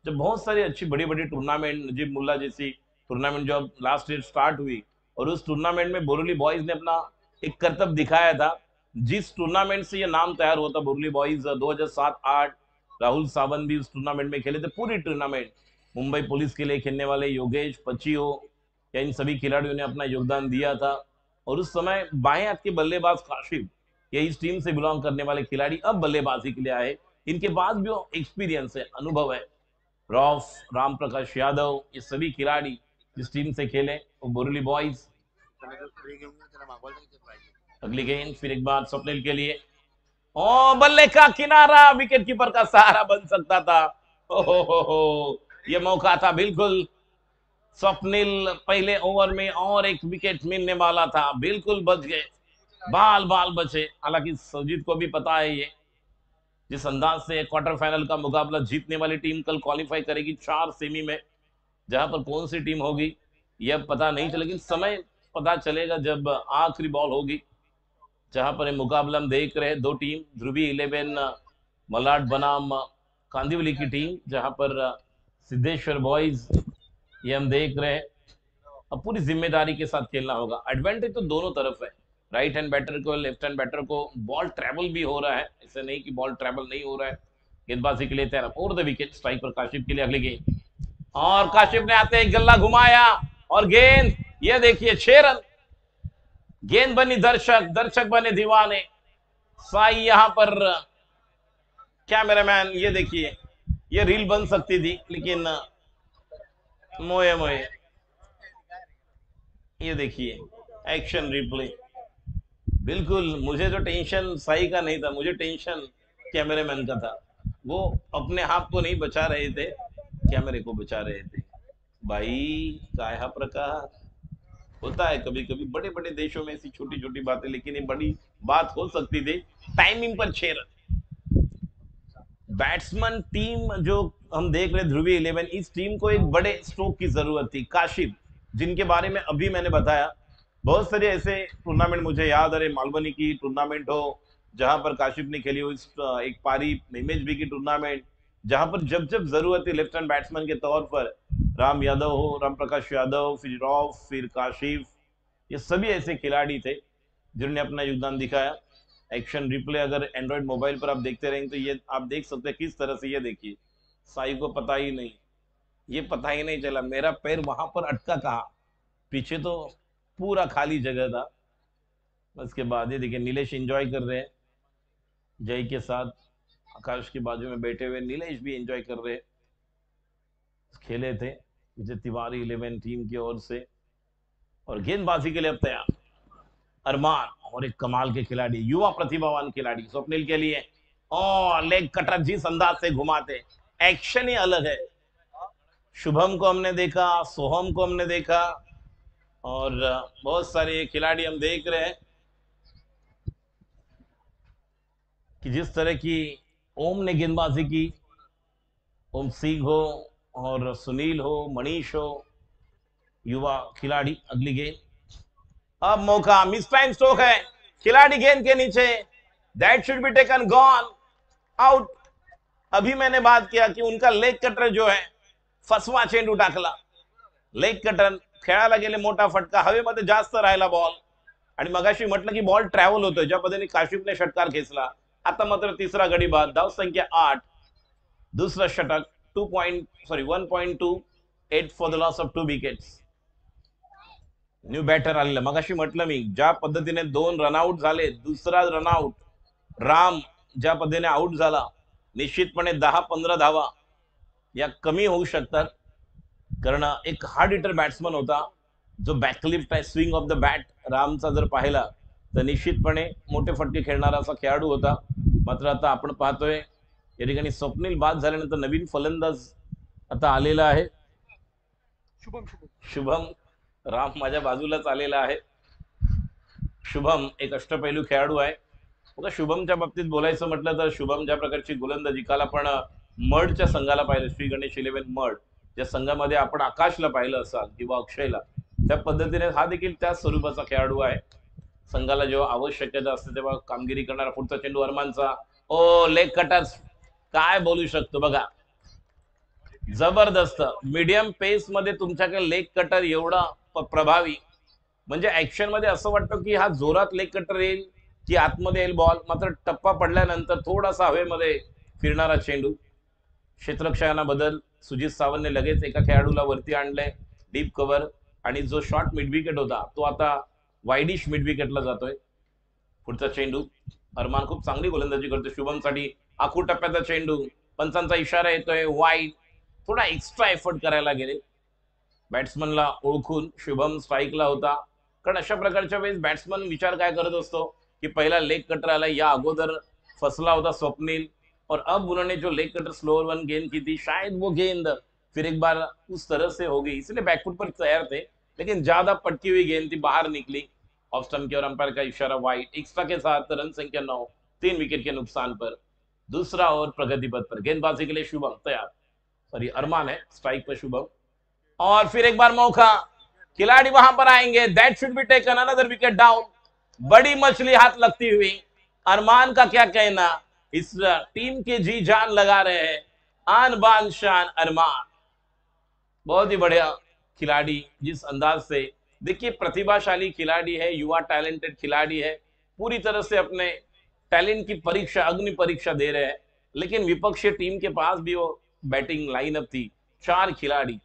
जब बहुत सारी अच्छी बड़ी बड़ी टूर्नामेंट, नजीब मुल्ला जैसी टूर्नामेंट जो अब लास्ट ईयर स्टार्ट हुई, और उस टूर्नामेंट में बोरली बॉयज ने अपना एक करतब दिखाया था। जिस टूर्नामेंट से ये नाम तैयार हुआ था बोरली बॉयज 2007-8, राहुल सावंत भी उस टूर्नामेंट में खेले थे पूरी टूर्नामेंट। मुंबई पुलिस के लिए खेलने वाले योगेश पचियो या इन सभी खिलाड़ियों ने अपना योगदान दिया था। और उस समय बाएं हाथ के बल्लेबाज काशिफ, ये इस टीम से बिलोंग करने वाले खिलाड़ी अब बल्लेबाजी के लिए आए। इनके पास भी एक्सपीरियंस है, अनुभव है। रॉफ, राम प्रकाश यादव, ये सभी खिलाड़ी जिस टीम से खेले वो बोरली बॉयज। अगली गेंद फिर एक बार स्वप्निल के लिए, ओ बल्ले का किनारा, विकेट कीपर का सहारा बन सकता था। हो, ये मौका था बिल्कुल। स्वप्निल पहले ओवर में और एक विकेट मिलने वाला था, बिल्कुल बच गए, बाल बाल बचे। हालांकि सुजीत को भी पता है ये, जिस अंदाज से क्वार्टर फाइनल का मुकाबला जीतने वाली टीम कल क्वालिफाई करेगी 4 सेमी में, जहां पर कौन सी टीम होगी यह पता नहीं चलेगा, लेकिन समय पता चलेगा जब आखिरी बॉल होगी। जहां पर मुकाबला हम देख रहे हैं, दो टीम, ध्रुवी 11 मलाड बनाम कांदिवली की टीम, जहां पर सिद्धेश्वर बॉयज ये हम देख रहे हैं। अब पूरी जिम्मेदारी के साथ खेलना होगा। एडवांटेज तो दोनों तरफ है, राइट हैंड बैटर को, लेफ्ट हैंड बैटर को। बॉल ट्रेवल भी हो रहा है, ऐसे नहीं कि बॉल ट्रेवल नहीं हो रहा है। गेंदबाजी के लिए तैयार, और द विकेट स्ट्राइक पर काशिफ के लिए अगली गेंद, और काशिफ ने आते ही गल्ला घुमाया और गेंद, ये देखिए 6 रन। गेंद बनी दर्शक, दर्शक बने दीवाने। साई यहां पर कैमरामैन, ये देखिए ये रील बन सकती थी, लेकिन मोए मोए, ये देखिए एक्शन रिप्ले। बिल्कुल, मुझे जो टेंशन साई का नहीं था, मुझे टेंशन कैमरामैन का था। वो अपने आप को नहीं बचा रहे थे, कैमरे को बचा रहे थे। भाई काया प्रकार होता है कभी कभी बड़े बड़े देशों में ऐसी छोटी छोटी बातें, लेकिन ये बड़ी बात हो सकती थी। टाइमिंग पर 6 रन। बैट्समैन टीम जो हम देख रहे ध्रुवी 11, इस टीम को एक बड़े स्ट्रोक की जरूरत थी। काशिफ, जिनके बारे में अभी मैंने बताया, बहुत सारे ऐसे टूर्नामेंट मुझे याद आ रहे, मालवनी की टूर्नामेंट हो जहां पर काशिफ ने खेली हो, एक पारी एमएचबी की टूर्नामेंट, जहां पर जब जब जरूरत थी लेफ्ट हैंड बैट्समैन के तौर पर, राम यादव हो, राम प्रकाश यादव, फिर रॉफ, फिर काशिफ, ये सभी ऐसे खिलाड़ी थे जिन्होंने अपना योगदान दिखाया। एक्शन रिप्ले अगर एंड्रॉइड मोबाइल पर आप देखते रहेंगे तो ये आप देख सकते हैं किस तरह से, ये देखिए साई को पता ही नहीं, ये पता ही नहीं चला मेरा पैर वहां पर अटका कहा, पीछे तो पूरा खाली जगह था। उसके बाद ये देखिए नीलेश एंजॉय कर रहे हैं जय के साथ, आकाश के बाजू में बैठे हुए नीलेश भी एंजॉय कर रहे, खेले थे विजय तिवारी 11 टीम की ओर से। और गेंदबाजी के लिए अब तैयार अरमान, और एक कमाल के खिलाड़ी, युवा प्रतिभावान खिलाड़ी स्वप्निल के लिए, और लेग कटर जिस अंदाज से घुमाते, एक्शन ही अलग है। शुभम को हमने देखा, सोहम को हमने देखा, और बहुत सारे खिलाड़ी हम देख रहे हैं कि जिस तरह की ओम ने गेंदबाजी की, ओम सिंह हो और सुनील हो, मनीष हो, युवा खिलाड़ी। अगली गेंद, अब मौका, मिस टाइम स्ट्रोक है, खिलाड़ी गेंद के नीचे, that should be taken, gone, out. अभी मैंने बात किया कि उनका लेग कटर जो है फसवा चेंडू टाकला, लेग कटर खेळायला गेले, मोठा फटका, हवेमध्ये जास्त राहिला बॉल, आणि मगाशी म्हटलं की बॉल ट्रॅव्हल होतोय, ज्या पद्धतीने काशिफने षटकार खेचला। आता मात्र तिसरा गडी बाद, धाव संख्या 8, दूसरा षटक, 1.28 for the loss of 2 wickets. New batter आलेला, मगाशी म्हटलं मी, ज्या पद्धतीने 2 रनआउट झाले, दुसरा रनआउट राम ज्या पद्धतीने आउट झाला, निश्चितपणे 10-15 धावा या कमी होऊ शकतात, कारण एक हार्ड हिटर बॅट्समन होता जो बॅकलिफ्ट आहे, स्विंग ऑफ द बॅट रामचा जर पाहिला तर निश्चितपणे मोठे फटके खेळणारा असा खेळाडू होता। मात्र आता आपण पाहतोय या ठिकाणी स्वप्नील बाद झाल्यानंतर नवीन फलंदाज आता आलेला आहे, शुभम राम माझ्या बाजूलाच आलेला आहे। शुभम एक अष्टपैलू खेळाडू आहे। बघा, शुभमच्या बाबतीत बोलायचं म्हटलं तर शुभम ज्या प्रकारची गोलंदाजी, काल आपण मडच्या संघाला पाहिलं, श्री गणेश 11 मड, ज्या संघामध्ये आपण आकाशला पाहिलं असाल किंवा अक्षयला, त्या पद्धतीने हा देखील त्याच स्वरूपाचा खेळाडू आहे। संघाला जेव्हा आवश्यकता असते तेव्हा कामगिरी करणारा। पुढचा चेंडू अरमानचा, ओ लेग कटर्स, काय बोलू शकतो बघा, जबरदस्त मीडियम पेस मध्ये तुमच्याकडे लेग कटर एवढा प्रभावी, म्हणजे ऍक्शन मध्ये असं वाटतं की हा जोरात लेग कटर येईल की आतमध्ये येईल बॉल, मात्र टप्पा पडल्यानंतर थोडासा हवेमध्ये फिरणारा चेंडू. क्षेत्ररक्षकांना बदल, सुजित सावंतने लगेच एका खेळाडूला वरती आणलंय, डीप कव्हर, आणि जो शॉर्ट मिड विकेट होता तो आता वाईडिश मिड विकेटला जातोय. पुढचा चेंडू, अरमान खूप चांगली गोलंदाजी करतो शुभमसाठी, आखू टप्प्याचा चेंडू, पंचांचा इशारा येतोय वाईड, थोडा एक्स्ट्रा एफर्ट करायला गेले बॅट्समनला ओळखून. शुभम स्ट्राईकला होता, कारण अशा प्रकारच्या वेळेस बॅट्समन विचार काय करत असतो की पहिला लेग कटर आला, या अगोदर फसला होता स्वप्नील, और अब उन्होंने जो लेग कटर स्लोअर वन गेंद की थी शायद वो गेंद फिर एक बार उस तरह से हो गई, इसलिए बैकफुट पर तैयार थे, लेकिन ज्यादा पटकी हुई गेंद थी, बाहर निकली ऑफ स्टंप की, और अंपायर का इशारा वाइड, एक्स्ट्रा के साथ रन संख्या 9, 3 विकेट के नुकसान पर। दूसरा ओवर प्रगति पथ पर, गेंदबाजी के लिए शुभम तैयार, सॉरी अरमान है स्ट्राइक पर शुभम, और फिर एक बार मौका, खिलाड़ी वहां पर आएंगे, that should be taken, another wicket down, बड़ी मछली हाथ लगती हुई। अरमान का क्या कहना, इस टीम के जी जान लगा रहे हैं, आन बान शान अरमान, बहुत ही बढ़िया खिलाड़ी, जिस अंदाज से, देखिए प्रतिभाशाली खिलाड़ी है, युवा टैलेंटेड खिलाड़ी है, पूरी तरह से अपने टैलेंट की परीक्षा, अग्नि परीक्षा दे रहे हैं, लेकिन विपक्षी टीम के पास भी वो बैटिंग लाइनअप थी, 4 खिलाड़ी,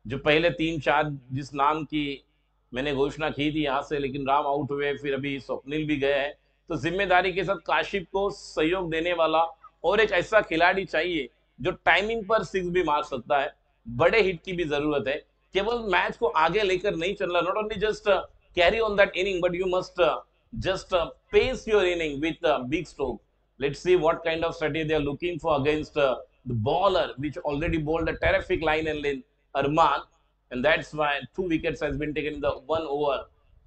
जो पहले 3-4 जिस नाम की मैंने घोषणा की थी यहां से, लेकिन राम आउट हुए, फिर अभी स्वप्निल भी गए हैं, तो जिम्मेदारी के साथ काशिप को सहयोग देने वाला और एक ऐसा खिलाड़ी चाहिए जो टाइमिंग पर सिक्स भी मार सकता है, बड़े हिट की भी जरूरत है, केवल मैच को आगे लेकर नहीं चलना, not only just carry on that inning, but you must just pace your inning with a big stroke. Let's see what kind of strategy they are looking for against the bowler, which already bowled a terrific line and length, Arman, and that's why 2 wickets has been taken in the 1 over.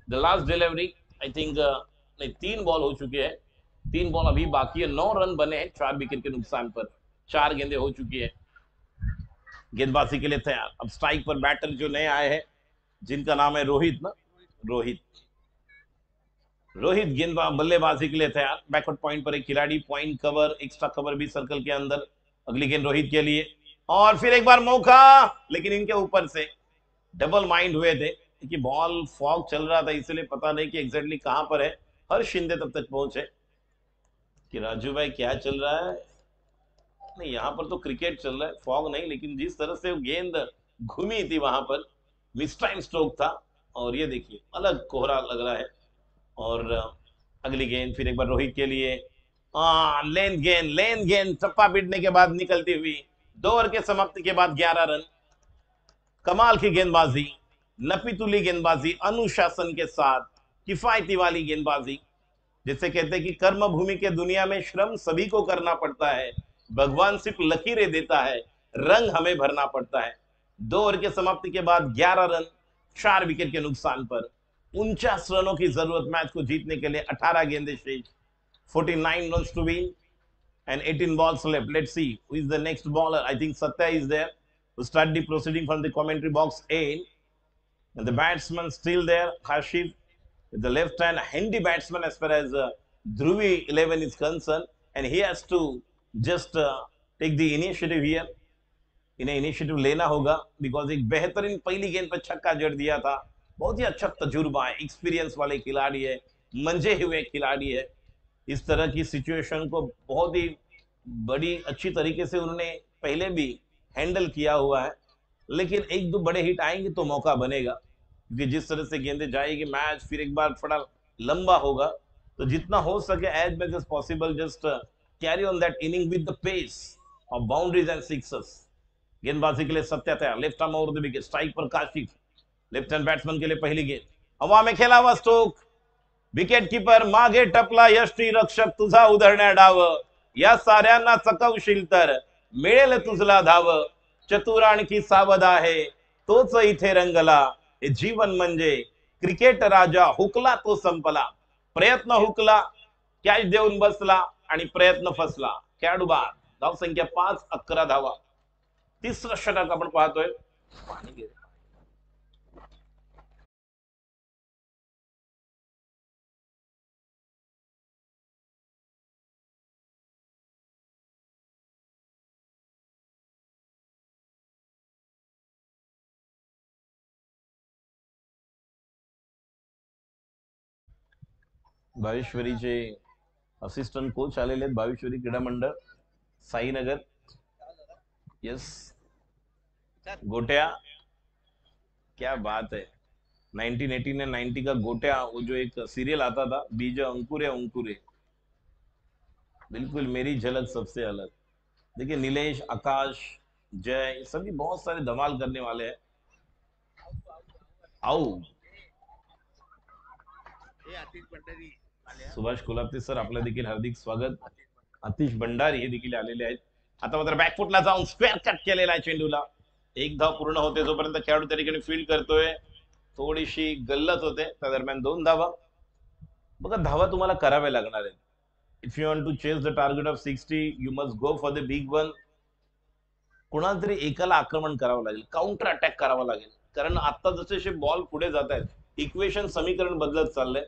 The last delivery, I think, नहीं 3 ball हो चुके हैं, 3 ball अभी बाकी है, 9 run बने हैं 4 wicket के नुकसान पर, 4 गेंदें हो चुकी है। गेंदबाजी के लिए तैयार, अब स्ट्राइक पर बैटर जो नए आए हैं, जिनका नाम है रोहित ना, रोहित, रोहित गेंद बल्लेबाजी के लिए तैयार, बैकवर्ड पॉइंट पर एक खिलाड़ी, पॉइंट कवर, एक्स्ट्रा कवर भी सर्कल के अंदर, अगली गेंद रोहित के लिए, और फिर एक बार मौका, लेकिन इनके ऊपर से डबल माइंड हुए थे कि बॉल फॉग चल रहा था, इसलिए पता नहीं कि एग्जैक्टली कहां पर है। हर शिंदे तब तक पहुंचे कि राजू भाई क्या चल रहा है, नहीं यहाँ पर तो क्रिकेट चल रहा है, फॉग नहीं, लेकिन जिस तरह से वो गेंद घूमी थी वहां पर, मिस टाइम स्ट्रोक था, और ये देखिए अलग कोहरा लग रहा है। और अगली गेंद फिर एक बार रोहित के लिए, लेंथ गेंद, लेंथ गेंद टप्पा पीटने के बाद निकलती हुई, 2 ओवर के समाप्ति के बाद 11 रन, कमाल की गेंदबाजी, नपीतुली गेंदबाजी, अनुशासन के साथ किफायती वाली गेंदबाजी, जिसे कहते हैं कि कर्म भूमि के दुनिया में श्रम सभी को करना पड़ता है, भगवान सिर्फ लकीरें देता है, रंग हमें भरना पड़ता है। 2 ओवर के समाप्ति के बाद 11 रन, 4 विकेट के नुकसान पर, 49 रनों की जरूरत मैच को जीतने के लिए, 18 गेंदे शेष, 49 runs to win and 18 balls left. Let's see who is the next bowler. I think Satya is there to start the proceeding from the commentary box A. And the batsman still there, Kashif, with the left hand, handy batsman as far as Dhruvi 11 is concerned, and he has to just take the initiative here. इन्हें initiative लेना होगा, because एक बेहतरीन पहली गेंद पर छक्का जड़ दिया था, बहुत ही अच्छा तजुर्बा है, एक्सपीरियंस वाले खिलाड़ी है, मंजे हुए खिलाड़ी है, इस तरह की सिचुएशन को बहुत ही बड़ी अच्छी तरीके से उन्होंने पहले भी हैंडल किया हुआ है, लेकिन एक दो बड़े हिट आएंगे तो मौका बनेगा, क्योंकि जिस तरह से गेंदें जाएगी मैच फिर एक बार थोड़ा लंबा होगा, तो जितना हो सके as much as possible just carry on that inning with the pace of boundaries and sixes. गेंदबाजी के लिए सत्या तैयार, left arm over the wicket, strike पर काशिफ, लेफ्ट हैंड बैट्समैन के लिए पहली गेंद, हवा में खेला हुआ स्ट्रोक, विकेट कीपर मागे टपला, यष्टी रक्षक तुझा उधळण्या डाव, या साऱ्यांना चकवशील तर मिळेल तुझला धाव, चतुर आणखी सावध आहे तोच इथे रंगला, हे जीवन म्हणजे क्रिकेट राजा हुकला तो संपला, प्रयत्न हुकला, कॅच देऊन बसला आणि प्रयत्न फसला, खेळाडू बाद, धाव संख्या 5, 11 धावा, तिसरं षटक आपण पाहतोय। भावेश्वरीचे असिस्टंट कोच आलेले आहेत, भावेश्वरी क्रीडा मंडळ साईनगर. यस गोट्या, क्या बात है. 1989 90 का गोट्या, वो जो एक सीरियल आता था, बीज अंकुरे अंकुरे, बिल्कुल मेरी झलक सबसे अलग. देखिए नीलेश, आकाश, जय, सभी बहुत सारे धमाल करने वाले हैं. आओ सुभाष कोल्हापते सर, आपलं देखील हार्दिक स्वागत. आतिश भंडारी हे देखील आलेले आहेत. आता मात्र बॅकफुटला जाऊन स्क्वेअर कट केलेला आहे चेंडूला. एक धाव पूर्ण होते जोपर्यंत खेळाडू त्या ठिकाणी फील्ड करतोय. थोडीशी गल्लत होते, त्या दरम्यान 2 धावा. बघा धावा तुम्हाला कराव्या लागणार आहेत. If you want to chase the target of 60 you must go for the big one. कोणाला तरी एकाला आक्रमण करावं लागेल, काउंटर अटॅक करावा लागेल, कारण आता जसे बॉल पुढे जात आहेत, इक्वेशन समीकरण बदलत चाललंय.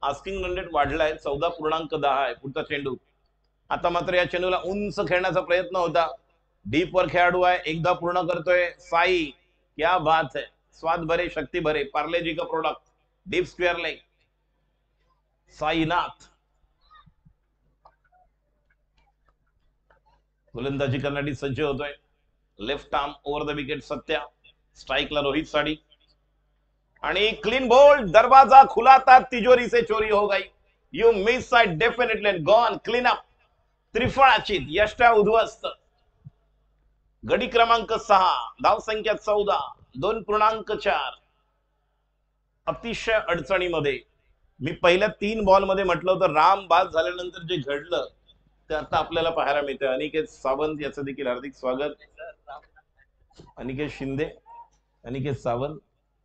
आस्किंग रन रेट वाढलाय, 14.10 आहे पुढचा चेंडू. आता मात्र या चेंडूला उंच खेळण्याचा प्रयत्न होता. डीप वर खेळाडू आहे, एकदा पूर्ण करतोय साई. क्या बात है, स्वाद भरे शक्ती भरे, पार्ले जी का product, deep square leg, Sainath. गोलंदाजी करण्यासाठी सज्ज होतोय. Left arm over the wicket Satya. स्ट्राइकला रोहित साडी आणि क्लीन बोल्ड. दरवाजा खुला था, तिजोरी से चोरी हो गई. You miss side definitely gone. Clean up, त्रिफळाचीत, यष्ट्या उद्ध्वस्त. गडी क्रमांक 6, धाव संख्या 14, 2.4. अतिशय अडचणीमध्ये. मी पहिल्या 3 बॉल मध्ये म्हटलं होतं राम बाद झाल्यानंतर जे घडलं ते आता आपल्याला पाहायला मिळते. अनिकेत सावंत याचं देखील हार्दिक स्वागत. अनिकेत शिंदे, अनिकेत सावंत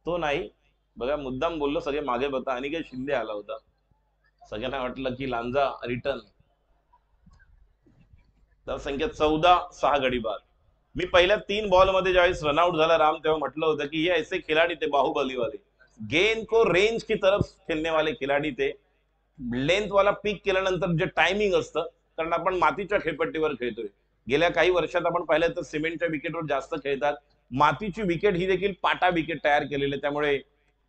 तो नाही बघा, मुद्दाम बोललो, सगळे मागे बघता. अनिकेत शिंदे आला होता, सगळ्यांना वाटलं की लांजा रिटर्न. तर संख्या 14, 6 गडी बाद. मी पहिल्या 3 बॉल मध्ये ज्यावेळेस रनआउट झाला राम, तेव्हा म्हटलं होतं की ये ऐसे खिलाडी थे बाहुबली वाले, गेंद को रेंज की तरफ खेळने वाले खिलाडी थे. लेंथ वाला पीक केल्यानंतर जे टायमिंग असतं, कारण आपण मातीच्या खेळपट्टीवर खेळतोय. गेल्या काही वर्षात आपण पाहिलं तर सिमेंटच्या विकेटवर जास्त खेळतात. मातीची विकेट ही देखील पाटा विकेट तयार केलेले, त्यामुळे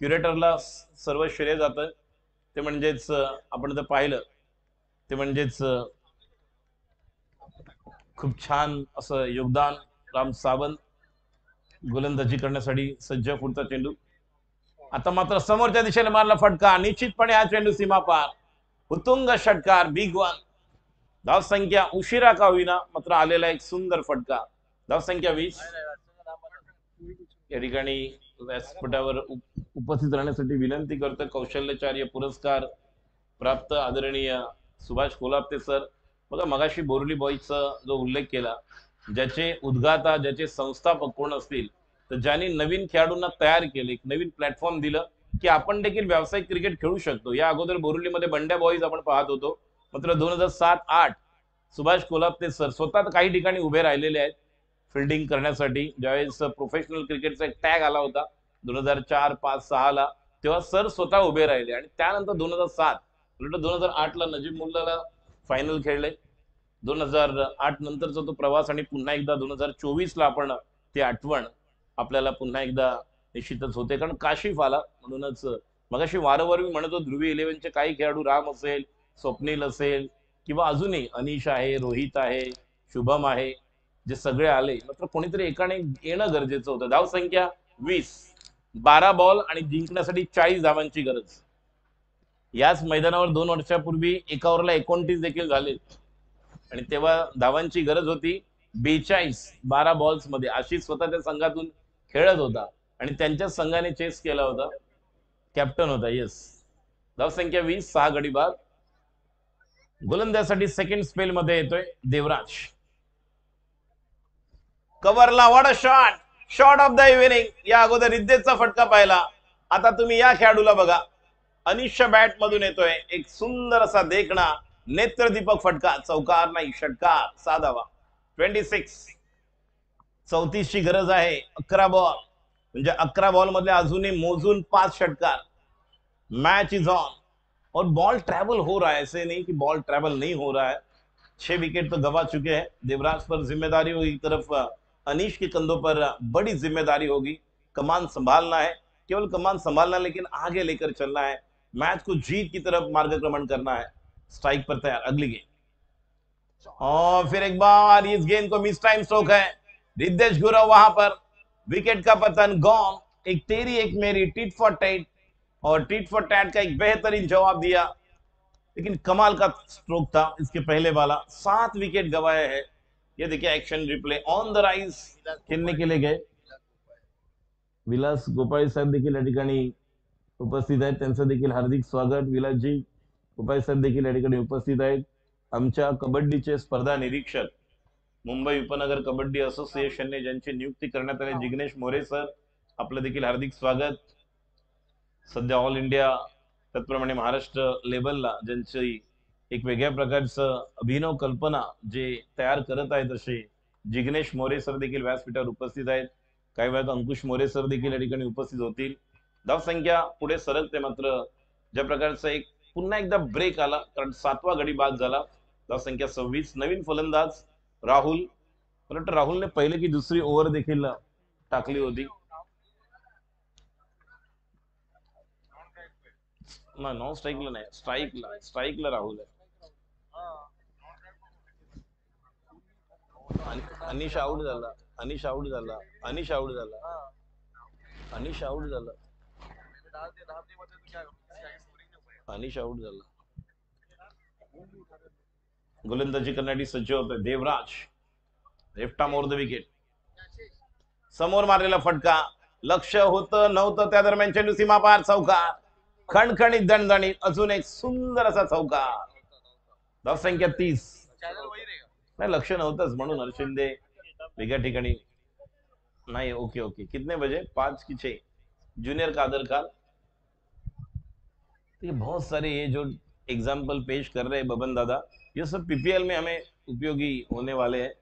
क्युरेटरला सर्व श्रेय जातं. ते म्हणजेच आपण जर पाहिलं ते म्हणजेच खूप छान असं योगदान राम सावंत. गोलंदाजी करण्यासाठी सज्ज. पुढचा चेंडू आता मात्र समोरच्या दिशेने मारला फटका, निश्चितपणे हा चेंडू सीमा पार. उत्तुंग षटकार, बिग वन. धाव संख्या उशिरा का होईना मात्र आलेला एक सुंदर फटका. धाव संख्या 20. या ठिकाणी व्यासपीठावर उपस्थित राहण्यासाठी विनंती करतो कौशल्याचार्य पुरस्कार प्राप्त आदरणीय सुभाष कोल्हापते सर. बघा मगाशी बोरली बॉईजचा जो उल्लेख केला, ज्याचे उद्गाता, ज्याचे संस्थापक कोण असतील, तर ज्यांनी नवीन खेळाडूंना तयार केले, एक नवीन प्लॅटफॉर्म दिलं की आपण देखील व्यावसायिक क्रिकेट खेळू शकतो. या अगोदर बोरिवलीमध्ये बंड्या बॉईज आपण पाहत होतो, मात्र 2007-8 सुभाष कोल्हापते सर स्वतः काही ठिकाणी उभे राहिलेले आहेत फिल्डिंग करण्यासाठी. ज्यावेळेस प्रोफेशनल क्रिकेटचा एक टॅग आला होता 2004, 5, 6 ला, तेव्हा सर स्वतः उभे राहिले. आणि त्यानंतर 2007 2008 ला नजीब मुल्लाला फायनल खेळले. 2008 नंतरचा तो प्रवास आणि पुन्हा एकदा 2024 ला आपण ते आठवण आपल्याला पुन्हा एकदा निश्चितच होते, कारण काशिफ आला. म्हणूनच मगाशी वारंवार मी म्हणतो ध्रुवी 11चे काही खेळाडू, राम असेल, स्वप्नील असेल, किंवा अजूनही अनिश आहे, रोहित आहे, शुभम आहे, जे सगळे आले, मात्र कोणीतरी एकाने येणं गरजेचं होतं. धाव संख्या 20, 12 बॉल आणि जिंकण्यासाठी 40 धावांची गरज. याच मैदानावर 2 वर्षापूर्वी एका ओव्हरला 29 देखील झाले आणि तेव्हा धावांची गरज होती 42 12 बॉल्स मध्ये. आशिष स्वतः त्या संघातून खेळत होता आणि त्यांच्या संघाने चेस केला होता, कॅप्टन होता. येस. धाव संख्या 20, 6 गडी बाद. गोलंदाजीसाठी सेकंड स्पेल मध्ये येतोय देवराज. कव्हरला what a shot, shot of the evening. या अगोदर रिद्देचा फटका पाहिला, आता तुम्ही या खेळाडूला बघा. अनिशच्या बॅट मधून येतोय एक सुंदर असा देखणा नेत्रदीपक फटका. चौकार नाही, षटकार. 6 धावा. 26. 34 ची गरज आहे. 11 बॉल म्हणजे 11 बॉल मधले अजूनही मोजून 5 षटकार. मैच इज ऑन और बॉल ट्रैवल हो रहा है, ऐसे नहीं कि बॉल ट्रैवल नहीं हो रहा है. 6 विकेट तो गवा चुके हैं. देवराज पर जिम्मेदारी होगी, एक तरफ अनीश के कंधों पर बड़ी जिम्मेदारी होगी. कमान संभालना है, केवल कमान संभालना, लेकिन आगे लेकर चलना है. मैच को जीत की तरफ मार्गक्रमण करना है। स्ट्राइक पर तैयार, अगली गेंद और फिर एक बार इस गेंद को मिस टाइम स्ट्रोक है। रिद्धेश गुरव वहां पर विकेट का पतन, गॉन। एक तेरी एक मेरी, टिट फॉर टैट, और टिट फॉर टैट का एक बेहतरीन जवाब दिया, लेकिन कमाल का स्ट्रोक था इसके पहले वाला। 7 विकेट गंवाए हैं। ये देखिए action replay on the rise खेलने के लिए गए विलास गोपाळ साहेब देखील या ठिकाणी उपस्थित आहेत, त्यांचं देखील हार्दिक स्वागत। विलासजी गोपाळ साहेब देखील या ठिकाणी उपस्थित आहेत। आमच्या कबड्डीचे स्पर्धा निरीक्षक मुंबई उपनगर कबड्डी असोसिएशनने ज्यांची नियुक्ती करण्यात आली, जिग्नेश मोरे सर, आपलं देखील हार्दिक स्वागत। सध्या ऑल इंडिया त्याचप्रमाणे महाराष्ट्र लेवलला ज्यांची एक वेगळ्या प्रकारचं अभिनव कल्पना जे तयार करत आहेत असे जिग्नेश मोरे सर देखील व्यासपीठावर उपस्थित आहेत। काही वेळात अंकुश मोरे सर देखील या ठिकाणी उपस्थित होतील। धावसंख्या पुढे सरकते, मात्र ज्या प्रकारचा एक पुन्हा एकदा ब्रेक आला, कारण 7वा गडी बाद झाला। धावसंख्या 26। नवीन फलंदाज राहुल, मला वाटतं राहुलने पहिले की दुसरी ओव्हर देखील टाकली होती। नॉन स्ट्राईकला नाही, स्ट्राईकला राहुल आहे। अनिश आउट झाला, अनिश आउट झाला, अनिश आउट झाला, अनिश आउट झाला, अनिश आउट झाला। गोलंदाजी करण्यासाठी सज्ज होते Devraj, left arm over the wicket, समोर मारलेला फटका, लक्ष होतं नव्हतं त्या दरम्यान चेंडू सीमा पार, चौकार, खणखणीत दणदणीत, अजून एक सुंदर असा चौकार। धावसंख्या 30। नाही, लक्ष नव्हतंच म्हणून हर्ष शिंदे वेगळ्या ठिकाणी नहीं। ओके ओके, कितने बजे, 5 की 6? जूनियर कादर खान। ये बहुत सारे ये जो एग्जाम्पल पेश कर रहे हैं बबन दादा, ये सब पीपीएल में हमें उपयोगी होने वाले हैं।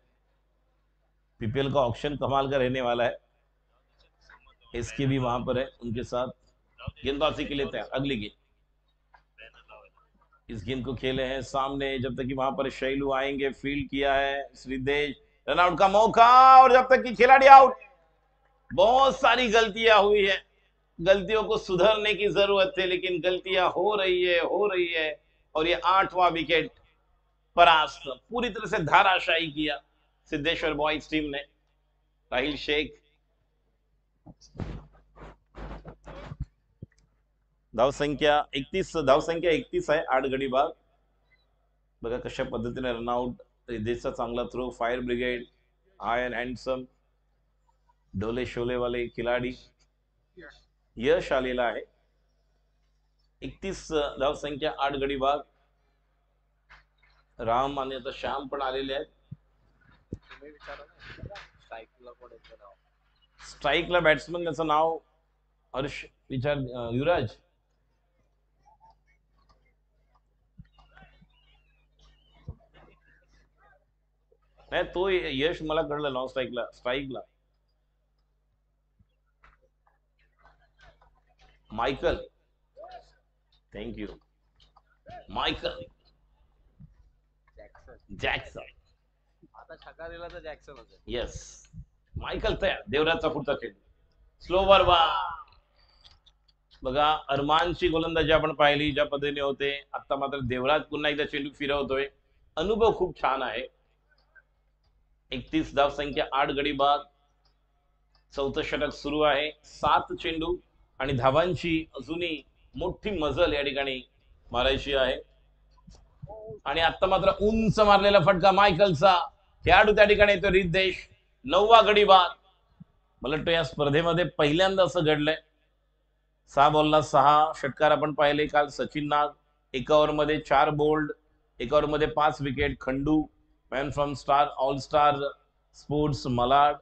पीपीएल का ऑक्शन कमाल का रहने वाला है। इसके भी वहां पर है उनके साथ। गेंदबाजी के लिए तैयार, अगली गेंद, इस गेंद को खेले हैं सामने, जब तक कि वहां पर शैलू आएंगे, फील्ड किया है श्रीदेश, रनआउट का मौका, और जब तक कि खिलाड़ी आउट। बहुत सारी गलतियां हुई है, गलतियों को सुधरने की जरूरत थी, लेकिन गलतियां हो रही है, और ये 8वां विकेट परास्त, पूरी तरह से धाराशाही किया सिद्धेश्वर बॉयज टीम ने। राहिल शेख, धावसंख्या 31 आहे, 8 गडी बाद। बघा कशा पद्धतीने रनआउट, रिद्धेशचा चांगला थ्रो, फायर ब्रिगेड, हाय एंड हँडसम, डोले शोले वाले खिलाडी, यश आलेला आहे। 31 धावसंख्या, 8 गडी बाद। राम आणि आता श्याम पण आलेले आहेत। स्ट्राईकला बॅट्समन, त्याचं नाव हर्ष विचार, युवराज, नाही तो यश मला कळलं, नॉन स्ट्राईकला Michael, thank you Michael Jackson, आता छक्का दिला तर जॅक्सन होते। यस, मायकल तयार, देवराजचा पुढचा चेंडू, स्लोवर वा। बघा अरमानची गोलंदाजी आपण पाहिली ज्या पद्धतीने होते, आता मात्र देवराज पुन्हा एकदा चेंडू फिरवतोय, अनुभव खूप छान आहे। 31 धावसंख्या, 8 गडी बाद। 4थं षटक सुरू आहे, 7 चेंडू आणि धावांची अजूनही मोठी मजल या ठिकाणी मारायची आहे। आणि आता मात्र उंच मारलेला फटका मायकलचा, खेळाडू त्या ठिकाणी येतो रिद्धेश, 9वा गडी बाद। मला वाटतं या स्पर्धेमध्ये पहिल्यांदा असं घडलंय, 6 बॉलला 6 षटकार आपण पाहिले काल। सचिन नाग, एका ओव्हरमध्ये 4 बोल्ड, एका ओव्हरमध्ये 5 wicket. Khandu, man from star all star sports Malad,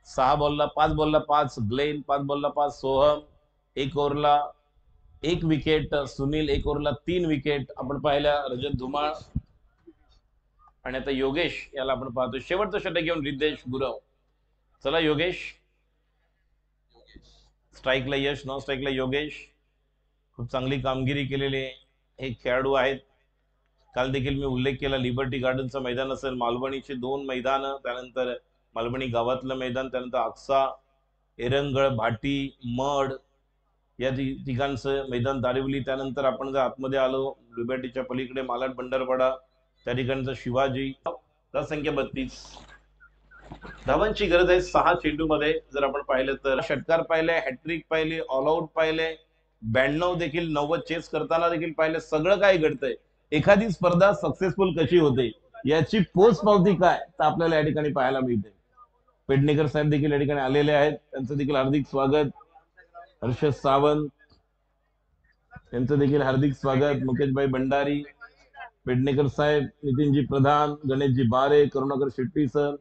6 बॉलला 5 Glenn, 5 बॉलला 5 Soham, एक ओव्हरला 1 विकेट सुनील, एक ओव्हरला 3 विकेट आपण पाहिल्या रजत धुमाळ। आणि आता योगेश याला आपण पाहतो, शेवटचं षटक घेऊन रिद्धेश गुरव। चला योगेश, स्ट्राईकला यश, नॉन स्ट्राईकला योगेश, खूप चांगली कामगिरी केलेले हे खेळाडू आहेत। काल देखील मी उल्लेख केला, लिबर्टी गार्डनचं मैदान असेल, मालवणीचे 2 मैदान, त्यानंतर मालवणी गावातलं मैदान, त्यानंतर आक्सा, एरंगळ, भाटी, मड, या ठिकाणचं मैदान दारिवली, त्यानंतर आपण जर आतमध्ये आलो लिबर्टीच्या पलीकडे मालाड बंडरपाडा, त्या ठिकाणचा शिवाजी, संख्या 32. धावांची गरज आहे 6 चेंडूमध्ये. जर आपण पाहिलं तर षटकार पाहिले, हॅट्रिक पाहिली, ऑल आउट पाहिले, 92 देखील 90 चेस करताना देखील पाहिलं. सगळं काय घडतंय, एखादी स्पर्धा सक्सेसफुल कशी होते याची पोचपावती काय तर आपल्याला या ठिकाणी पाहायला मिळते. पेडणेकर साहेब देखील या ठिकाणी आलेले आहेत, त्यांचं देखील हार्दिक स्वागत. हर्षद सावंत यांचं देखील हार्दिक स्वागत. मुकेशभाई भंडारी, पेडणेकर साहेब, नितीनजी प्रधान, गणेशजी बारे, करुणाकर शेट्टी सर,